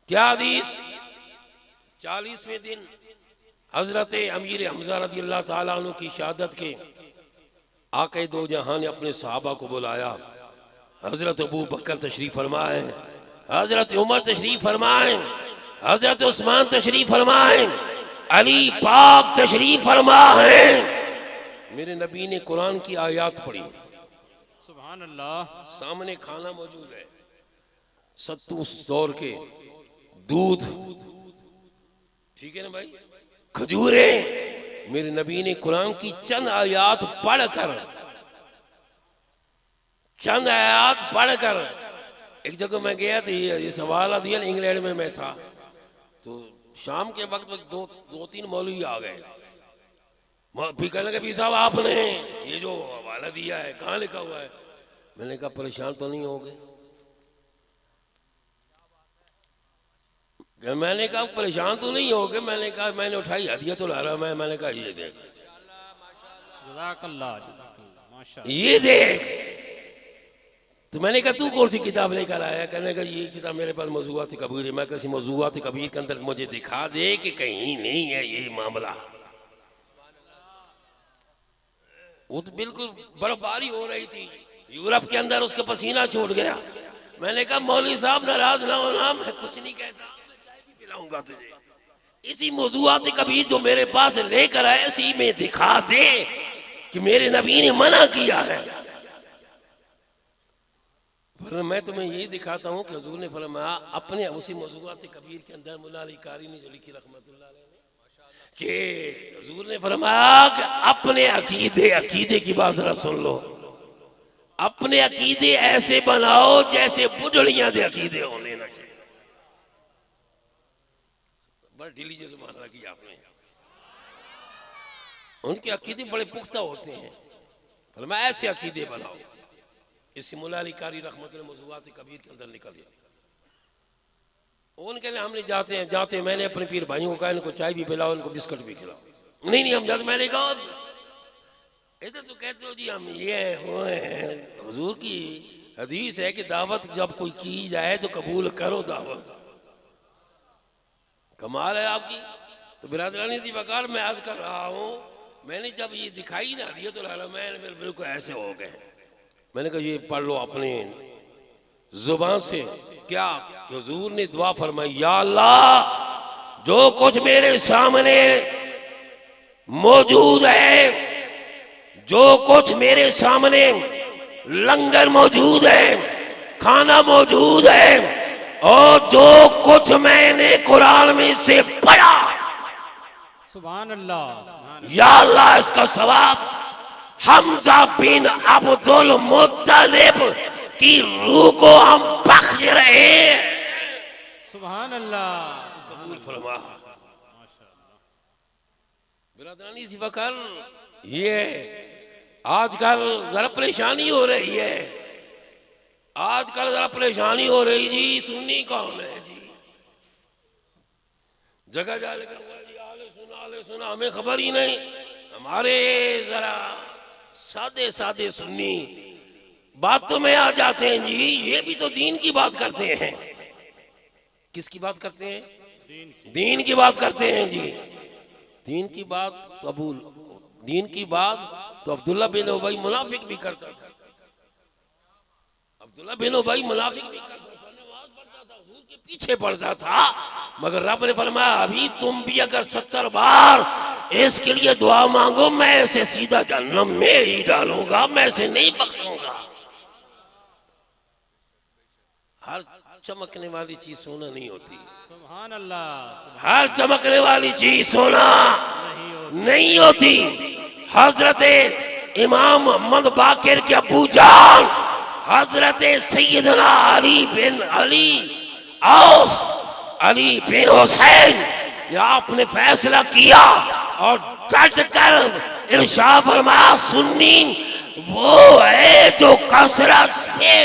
क्या हदीस? 40वें दिन हजरत अमीर हमजा रज़ी अल्लाह ताला अन्हु की शहादत के आक़े दो जहां ने अपने सहाबा को बुलाया। हजरत अबू बकर तशरीफ फरमाए, हजरत उमर तशरीफ फरमाए, हजरत उस्मान तशरीफ फरमाए, अली पाक तशरीफ फरमाए। मेरे नबी ने कुरान की आयत पढ़ी, सुभान अल्लाह। सामने खाना मौजूद है, सत्तू दौर के दूध, ठीक है ना भाई, खजूरें। मेरे नबी ने कुरान की चंद आयत पढ़कर एक जगह मैं गया था, ये सवाल दिया, इंग्लैंड में मैं था, तो शाम के वक्त दो तीन मौलवी आ गए, फिर कहने लगे, साहब आपने ये जो हवाला दिया है कहाँ लिखा हुआ है? मैंने कहा परेशान तो नहीं हो गए? मैंने कहा परेशान तो नहीं हो गए? मैंने कहा मैंने उठाई हदिया तो ला रहा मैंने कहा ये देख, ये देख। तो मैंने कहा तू कौन सी किताब लेकर आया? कहने का ये किताब मेरे पास मौज़ूआत कबीर है। मैं किसी मौज़ूआत कबीर के अंदर मुझे दिखा दे कि कहीं नहीं है ये मामला। वो तो बिल्कुल बर्फबारी हो रही थी यूरोप के अंदर, उसका पसीना छूट गया। मैंने कहा मौलवी साहब नाराज ना होना, मैं कुछ नहीं कहता, चाय भी पिलाऊंगा तुझे। इसी मौज़ूआत कबीर जो मेरे पास लेकर आए, इसी में दिखा दे कि मेरे नबी ने मना किया है। वरना मैं तुम्हें यही दिखाता हूँ कि हुजूर ने फरमाया अपने उसी मौज़ूआत कबीर के अंदर, मुल्ला अली कारी ने जो लिखी रहमतुल्लाह अलैह ने, कि हुजूर ने फरमाया कि अपने अकीदे की बात जरा सुन लो, अपने अकीदे ऐसे बनाओ जैसे बुजड़ियां दे अकीदे होने ना चाहिए। बड़ा ढीली जैसे माना किया आपने, उनके अकीदे बड़े पुख्ता होते हैं, फरमाया ऐसे अकीदे बनाओ। इसी मुल्ला अली कारी रहमतुल्लाह मौज़ूआत कबीर के अंदर निकल गया। उनके लिए हमने जाते मैंने अपने पीर भाइयों को कहा इनको चाय भी पिलाओ, इनको बिस्कुट भी खिलाओ। नहीं हम जाते, मैंने कहा इधर तो कहते हो जी हम ये हैं। हुजूर की हदीस है कि दावत जब कोई की जाए तो कबूल करो दावत। कमाल है आपकी। तो बिरादरानी सी वकार मैं आज कर रहा हूँ, मैंने जब ये दिखाई ना दिया तो मैंने फिर बिल्कुल ऐसे हो गए। मैंने कहा ये पढ़ लो अपने जुबान से। क्या कि हुजूर ने दुआ फरमाई, या अल्लाह जो कुछ मेरे सामने मौजूद है, जो कुछ मेरे सामने लंगर मौजूद है, खाना मौजूद है, और जो कुछ मैंने कुरान में से पढ़ा, सुभान अल्लाह। या अल्लाह इसका सवाब हमजा बिन अब्दुल मुत्तलिब की रूह को हम बख्श रहे हैं। सुभान अल्लाह। कबूल फरमा। बिरादरानी इसी वक्त ये आजकल जरा परेशानी हो रही है, आजकल जरा परेशानी हो रही जी, सुन्नी कौन है जी? जगह जा लेकर आले सुना हमें खबर ही नहीं। हमारे जरा सादे सादे सुन्नी बातों में आ जाते हैं जी, ये भी तो दीन की बात करते हैं। किसकी बात करते हैं? दीन की बात करते हैं जी। दीन की बात तो दीन की बात तो अब्दुल्ला बिन उबई मुनाफिक भी करता था। अब्दुल्ला बिन उबई मुनाफिक भी करता था, नमाज पढ़ता था, हुजूर के पीछे पड़ता था, मगर रब ने फरमाया अभी तुम भी अगर 70 बार इसके लिए दुआ मांगो मैं इसे सीधा जन्नत में ही डालूंगा, मैं इसे नहीं बख्शूंगा। हर चमकने वाली चीज सोना नहीं होती। सुभान अल्लाह। हर चमकने वाली चीज सोना नहीं होती। हजरत इमाम मोहम्मद बाकिर के अबू जान हजरत सैयदना अली बिन अली औस अली बिन हुसैन ने आपने फैसला किया और डट कर इरशाद फरमाया सुन्नी वो है जो कसरत से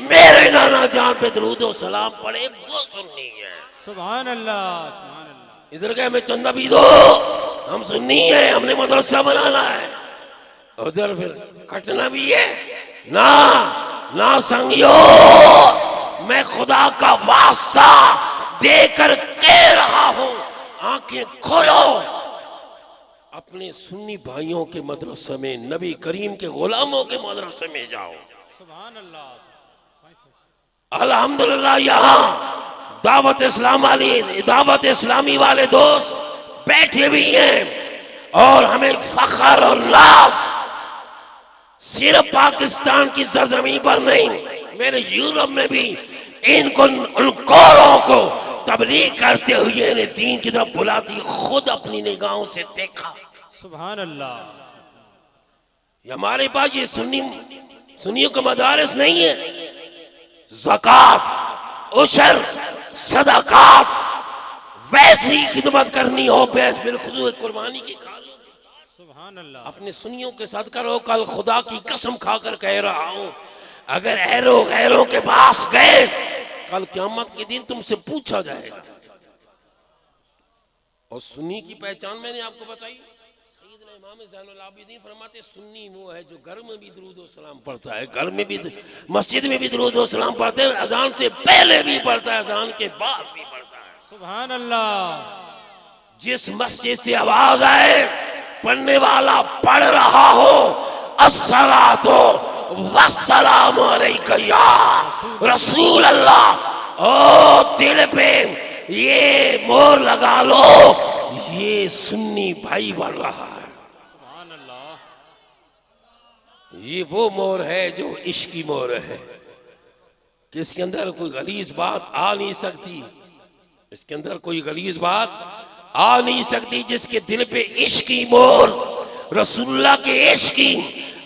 मेरे नाना जान पे दरूद और सलाम पढ़े, वो सुन्नी है। सुभान अल्लाह। सुभान अल्लाह। इधर के हमें चंदा भी दो, हम सुन्नी है, हमने मदरसा बनाना है। उधर फिर कटना भी है ना, ना संगियो, मैं खुदा का वास्ता देकर कह रहा हूं, आंखें खोलो, अपने सुन्नी भाइयों के मदरसे में, नबी करीम के गुलामों के मदरसे में जाओ। सुभान अल्लाह। अल्हम्दुलिल्लाह यहाँ दावत इस्लामी वाले दोस्त बैठे भी हैं और हमें फख्र और नाज सिर्फ पाकिस्तान की सरजमीन पर नहीं, मेरे यूरोप में भी इनको उन कौरों को तबलीग करते हुए इन्हें दीन की तरफ बुलाती खुद अपनी निगाहों से देखा। सुभान अल्लाह। ये हमारे पास ये सुन्नियों का मदारिस नहीं है। ज़कात, उशर, सदाकात, वैसी खिदमत करनी हो, बैस बिलखुसूस कुर्बानी की खा लो। सुभान अल्लाह। अपने सुन्नियों के साथ करो। कल खुदा की कसम खाकर कह रहा हूं, अगर ऐरो गैरों के पास गए, कल क़यामत के दिन तुमसे पूछा जाएगा। और सुन्नी की पहचान मैंने आपको बताई। सैयदना इमाम ज़ैनुल आबिदीन फरमाते सुन्नी वो है जो घर में भी दुरूद और सलाम पढ़ता है, घर में भी, मस्जिद में भी दुरूद और सलाम पढ़ते हैं, अजान से पहले भी पढ़ता है, अजान के बाद भी पढ़ता है। सुभान अल्लाह। जिस मस्जिद से आवाज आए, पढ़ने वाला पढ़ रहा हो, अस्सलातो वस्सलामु अलैका या रसूल अल्लाह, ओ दिल पे ये मोहर लगा लो, ये सुन्नी भाई बन रहा है। सुभान अल्लाह। ये वो मोहर है जो इश्क की मोहर है, कि इसके अंदर कोई गलीज बात आ नहीं सकती, इसके अंदर कोई गलीज बात आ नहीं सकती। जिसके दिल पे इश्क की मोहर, रसूलुल्लाह के इश्क की,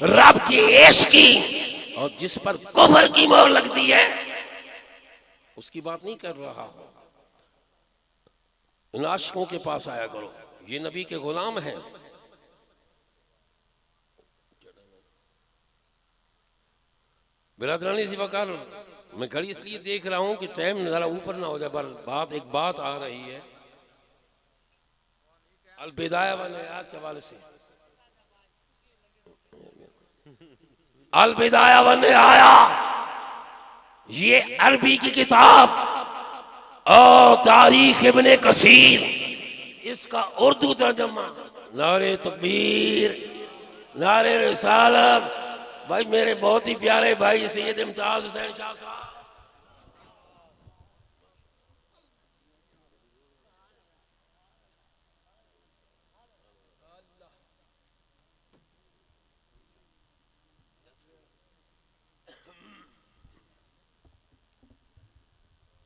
रब के इश्क की, और जिस पर कुफ्र की मोहर लगती है, उसकी बात नहीं कर रहा हूं। इन आशिकों के पास आया करो, ये नबी के गुलाम हैं। बिरादरानी सी वकार, मैं घड़ी इसलिए देख रहा हूं कि टाइम जरा ऊपर ना हो जाए, पर एक बात आ रही है अलबिदाया व निहाया के हवाले से। अलबिदाया व निहाया ये अरबी की किताब और तारीख इब्ने कसीर, इसका उर्दू तर्जमा, नारे तकबीर, नारे रिसालत। भाई मेरे बहुत ही प्यारे भाई सैयद इम्तियाज हुसैन शाह साहब,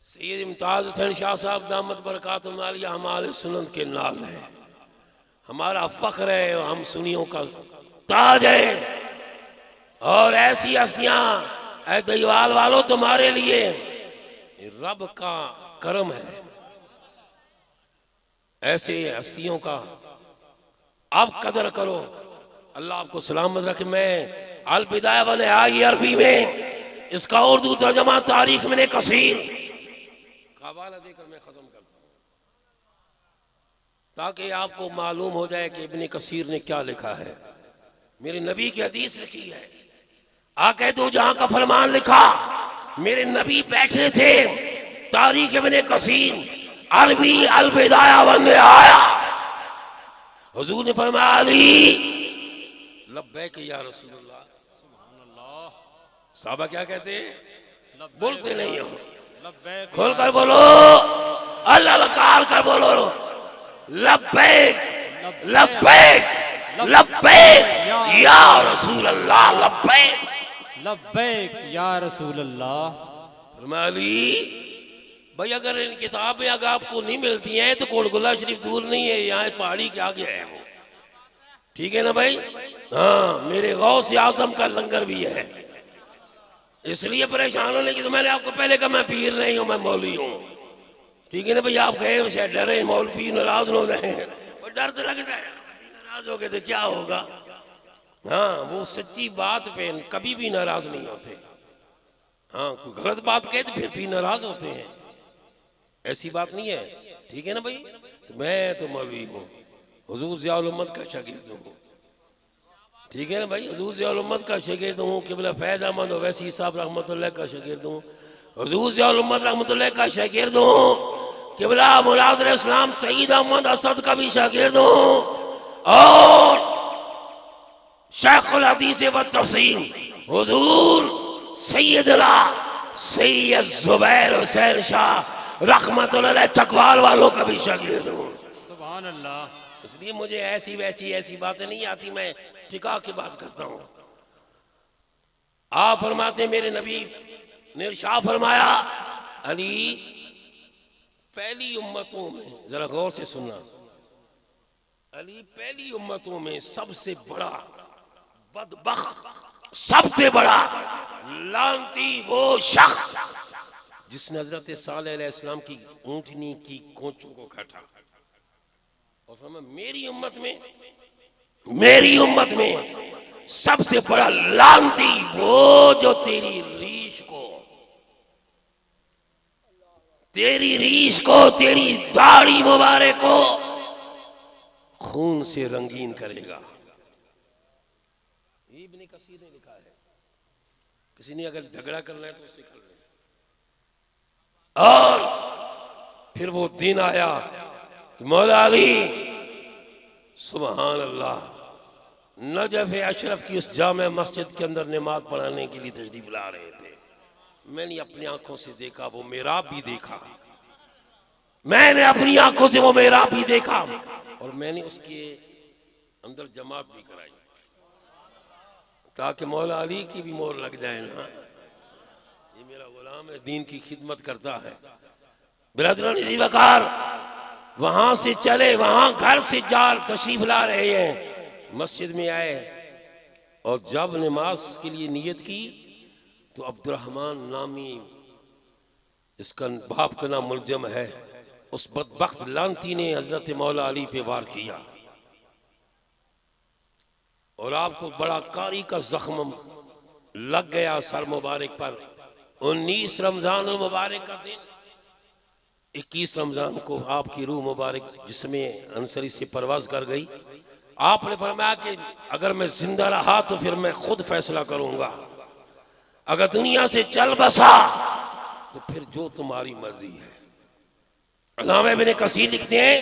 सैयद इम्तियाज हुसैन शाह साहब दामत बरकातुहुम आलिया हमारे सुनत के नाज हैं। हमारा फख्र है और हम सुन्नियों का ताज है। और ऐसी हस्तियां ऐ दीवाल वालों तुम्हारे लिए रब का करम है। ऐसे हस्तियों का आप कदर करो। अल्लाह आपको सलामत रखे। मैं अल बिदाया व निहाया अरबी में इसका उर्दू तर्जमा तारीख में कसीर का हवाला देकर मैं खत्म करता हूं, ताकि आपको मालूम हो जाए कि इब्ने कसीर ने क्या लिखा है। मेरे नबी की हदीस लिखी है। आके दो जहां का फरमान लिखा। मेरे नबी बैठे थे। तारीख इब्ने कसीर अरबी अल बिदाया व निहाया। हुजूर ने फरमाया अली लब्बैक या रसूलल्लाह। साहबा क्या कहते हैं? बोलते नहीं हो, खोल कर बोलो, अल्लाह कर बोलो, लब्बैक लब्बैक लब्बैक या रसूल अल्लाह, लब्बैक लब्बैक या रसूल अल्लाह। फरमाया अली भाई अगर इन किताबें अगर आपको नहीं मिलती हैं तो कोलगुला शरीफ दूर नहीं है, यहाँ पहाड़ी के आगे है वो। ठीक है ना भाई? हाँ, मेरे गौस आजम का लंगर भी है। इसलिए परेशान होने की तो मैंने आपको पहले कहा मैं पीर नहीं हूं, मैं मौलवी हूं। ठीक है ना भाई? आप गए शायद डरे मौल पीर नाराज हो गए, और डर तो लगता है नाराज हो गए तो क्या होगा। हाँ, वो सच्ची बात पे कभी भी नाराज नहीं होते। हाँ, कोई गलत बात कहे तो फिर भी नाराज होते हैं, ऐसी बात नहीं है। ठीक है ना भाई? तो मैं तो मौलवी हूँ, हुजूर ज़ियाउल उम्मत का शागिर्द हूँ। ठीक है ना भाई? हुजूर ज़ियाउल उम्मत का शागिर्द हूँ। किबला फैज़ अहमद ओवैसी साहब रहमतुल्लाह का शागिर्द हूँ। हुजूर ज़ियाउल उम्मत रहमतुल्लाह का शागिर्द हूँ। किबला मुनाज़िर इस्लाम सईद अहमद असद का भी शागिर्द हूँ। और शेखुल हदीस व तफसीर हुजूर सैयदना सैयद जुबैर हुसैन शाह रहमतुल्लाह चकवाल वालों का भी शागिर्द हूँ। सुभान अल्लाह। इसलिए मुझे ऐसी वैसी ऐसी बातें नहीं आती, मैं टिका के बात करता हूँ। आप फरमाते मेरे नबी ने इरशाद फरमाया अली पहली उम्मतों में, जरा गौर से सुनना, अली पहली उम्मतों में सबसे बड़ा बदबख्त, सबसे बड़ा लानती वो शख्स जिसने हजरत सालेह अलैहिस्सलाम की ऊंटनी की कोंचों को काटा। और फरमाया मेरी उम्मत में सबसे बड़ा लानती वो जो तेरी रीश को तेरी दाढ़ी मुबारक को खून से रंगीन करेगा। इब्ने कसीर ने लिखा है। किसी ने अगर झगड़ा करना है तो उससे कर ले। और फिर वो दिन आया कि मौला अली सुभान अल्लाह नजफ अशरफ की उस जामे मस्जिद के अंदर नमाज पढ़ाने के लिए तशरीफ ला रहे थे। मैंने अपनी आंखों से देखा, वो मेहराब भी देखा, मैंने अपनी आंखों से वो मेहराब भी देखा, और मैंने उसके अंदर जमात भी कराई ताकि मौला अली की भी मोहर लग जाए ना, ये मेरा गुलाम है, दीन की खिदमत करता है। बिरादरान वकार वहां से चले, वहां घर से जार तशरीफ ला रहे हैं, मस्जिद में आए और जब नमाज के लिए नियत की तो अब्दुर्रहमान नामी, इसका बाप का नाम मुलजम है, उस बदबख्त लानती ने हजरत मौला अली पे वार किया और आपको बड़ा कारी का जख्म लग गया सर मुबारक पर। 19 रमजान मुबारक का दिन, 21 रमजान को आपकी रूह मुबारक जिसमें अंसरी से परवाज कर गई। आपने फरमाया कि अगर मैं जिंदा रहा तो फिर मैं खुद फैसला करूंगा, अगर दुनिया से चल बसा तो फिर जो तुम्हारी मर्जी है। अल्लामा इब्ने कसीर लिखते हैं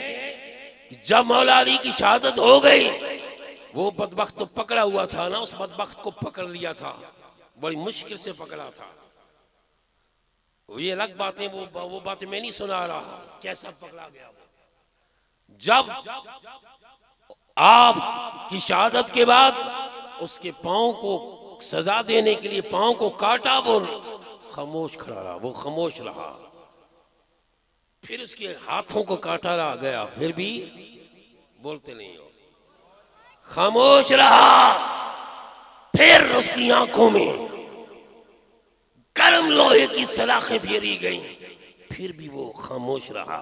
कि जब मौला अली की शहादत हो गई, वो बदबख्त तो पकड़ा हुआ था ना, उस बदबख्त को पकड़ लिया था, बड़ी मुश्किल से पकड़ा था। ये अलग बातें, वो बातें मैं नहीं सुना रहा कैसा पकड़ा गया वो। जब आप की शहादत के बाद उसके पांव को सजा देने के लिए पांव को काटा, वो खामोश खड़ा रहा, वो खामोश रहा। फिर उसके हाथों को काटा रहा गया, फिर भी बोलते नहीं हो। खामोश रहा। फिर उसकी आंखों में गर्म लोहे की सलाखें फेरी गईं, फिर भी वो खामोश रहा।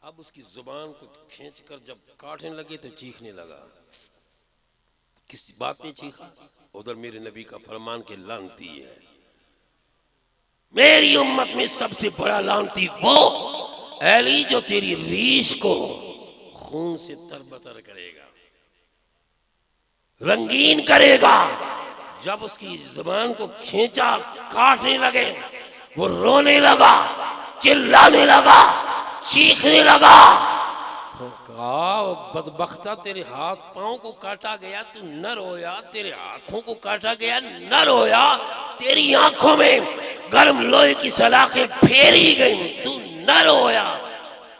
अब उसकी जुबान को खींचकर जब काटने लगे तो चीखने लगा। किस बात में चीखा? उधर मेरे नबी का फरमान के लानती है, मेरी उम्मत में सबसे बड़ा लानती वो अली जो तेरी रीश को खून से तरबतर करेगा, रंगीन करेगा। जब उसकी जुबान को खींचा, काटने लगे, वो रोने लगा, चिल्लाने लगा, चीखने लगा। तो कहा, बदबख्ता तेरे हाथ पांव को काटा गया, तू न रोया, तेरे हाथों को काटा गया, न रोया, तेरी आंखों में गर्म लोहे की सलाखें फेरी गई, तू न रोया।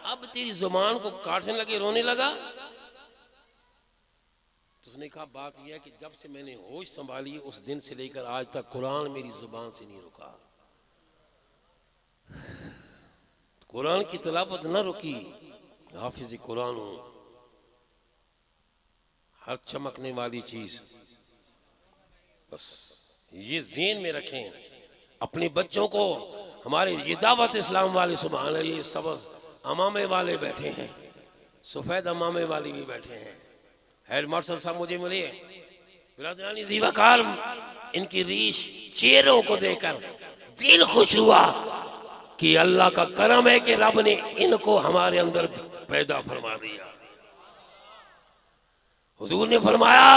अब तेरी जुबान को काटने लगे, रोने लगा। तो उसने कहा, बात यह है कि जब से मैंने होश संभाली उस दिन से लेकर आज तक कुरान मेरी जुबान से नहीं रुका। कुरान की तिलावत न रुकी। हाफिज कुरान हूं। हर चमकने वाली चीज बस ये ज़हन में रखें। अपने बच्चों को हमारे ये दावत इस्लाम वाले सुभान अल्लाह, ये सब अमामे वाले बैठे हैं, सफेद अमामे वाले भी बैठे हैं। हेड मास्टर साहब मुझे मिले, बिरादरानी ज़ीवकार, इनकी रीश चेहरों को देखकर दिल खुश हुआ कि अल्लाह का करम है कि रब ने इनको हमारे अंदर पैदा फरमा दिया। हुजूर ने फरमाया,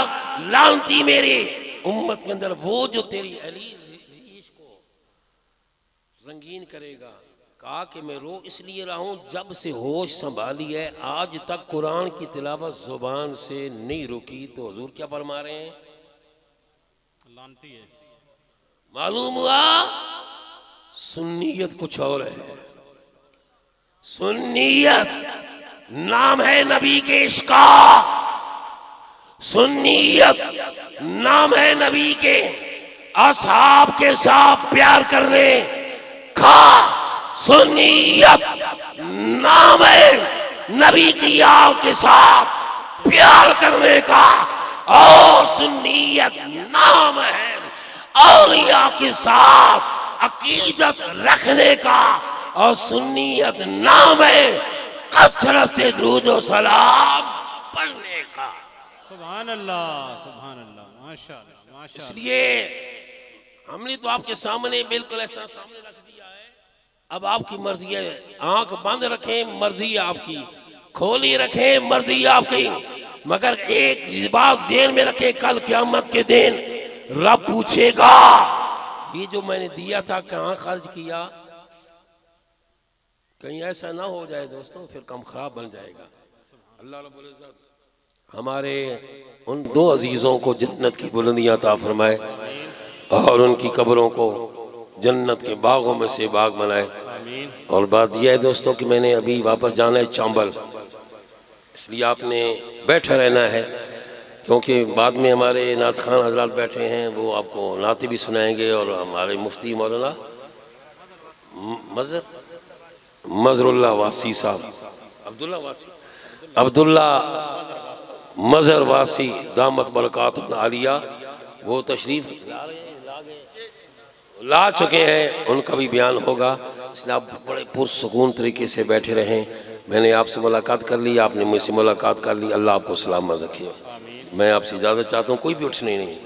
लानती मेरी उम्मत के अंदर वो जो तेरी अली रीश को रंगीन करेगा। कहा कि मैं रो इसलिए रहा हूं, जब से होश संभाली है आज तक कुरान की तिलावत जुबान से नहीं रुकी। तो हुजूर क्या फरमा रहे हैं? लानती है। मालूम हुआ सुन्नियत कुछ और है। सुन्नियत नाम है नबी के इश्क का, सुन्नियत नाम है नबी के असहाब के साथ प्यार करने का, सुन्नियत नाम है नबी की आल के साथ प्यार करने का, और सुन्नियत नाम है औलिया के साथ अकीदत रखने का, और सुन्नियत नाम है कसरत से दुरूद और सलाम पढ़ने का। सुभान अल्लाह, सुभान अल्लाह, माशाअल्लाह, माशाअल्लाह। इसलिए हमने तो आपके सामने बिल्कुल इस तरह सामने रख दिया है। अब आपकी मर्जी है, आंख बंद रखें, मर्जी है आपकी, खोली रखें, मर्जी है आपकी, मगर एक बात ज़हन में रखें, कल क़यामत के दिन रब पूछेगा, ये जो मैंने दिया था कहाँ खर्च किया? कहीं ऐसा ना हो जाए दोस्तों, फिर काम खराब बन जाएगा। अल्लाह रब्बुल इज्जत हमारे उन दो अजीजों को जन्नत की बुलंदियां अता फरमाए और उनकी कब्रों को जन्नत के बागों में से बाग बनाए। और बात यह है दोस्तों कि मैंने अभी वापस जाना है चांबल, इसलिए आपने बैठा रहना है, क्योंकि बाद में हमारे नात खान हजरात बैठे हैं, वो आपको नाते भी सुनाएंगे। और हमारे मुफ्ती मौलाना मजरुल्लाह वासी साहब, अब्दुल्ला मजर वासी दामत बरकात आलिया, वो तशरीफ ला चुके हैं, उनका भी बयान होगा। इसलिए आप बड़े पुरसुकून तरीके से बैठे रहें। मैंने आपसे मुलाकात कर ली, आपने मुझसे मुलाकात कर ली। अल्लाह आपको सलामत रखे। मैं आपसे इजाज़त चाहता हूँ, कोई भी उठने नहीं।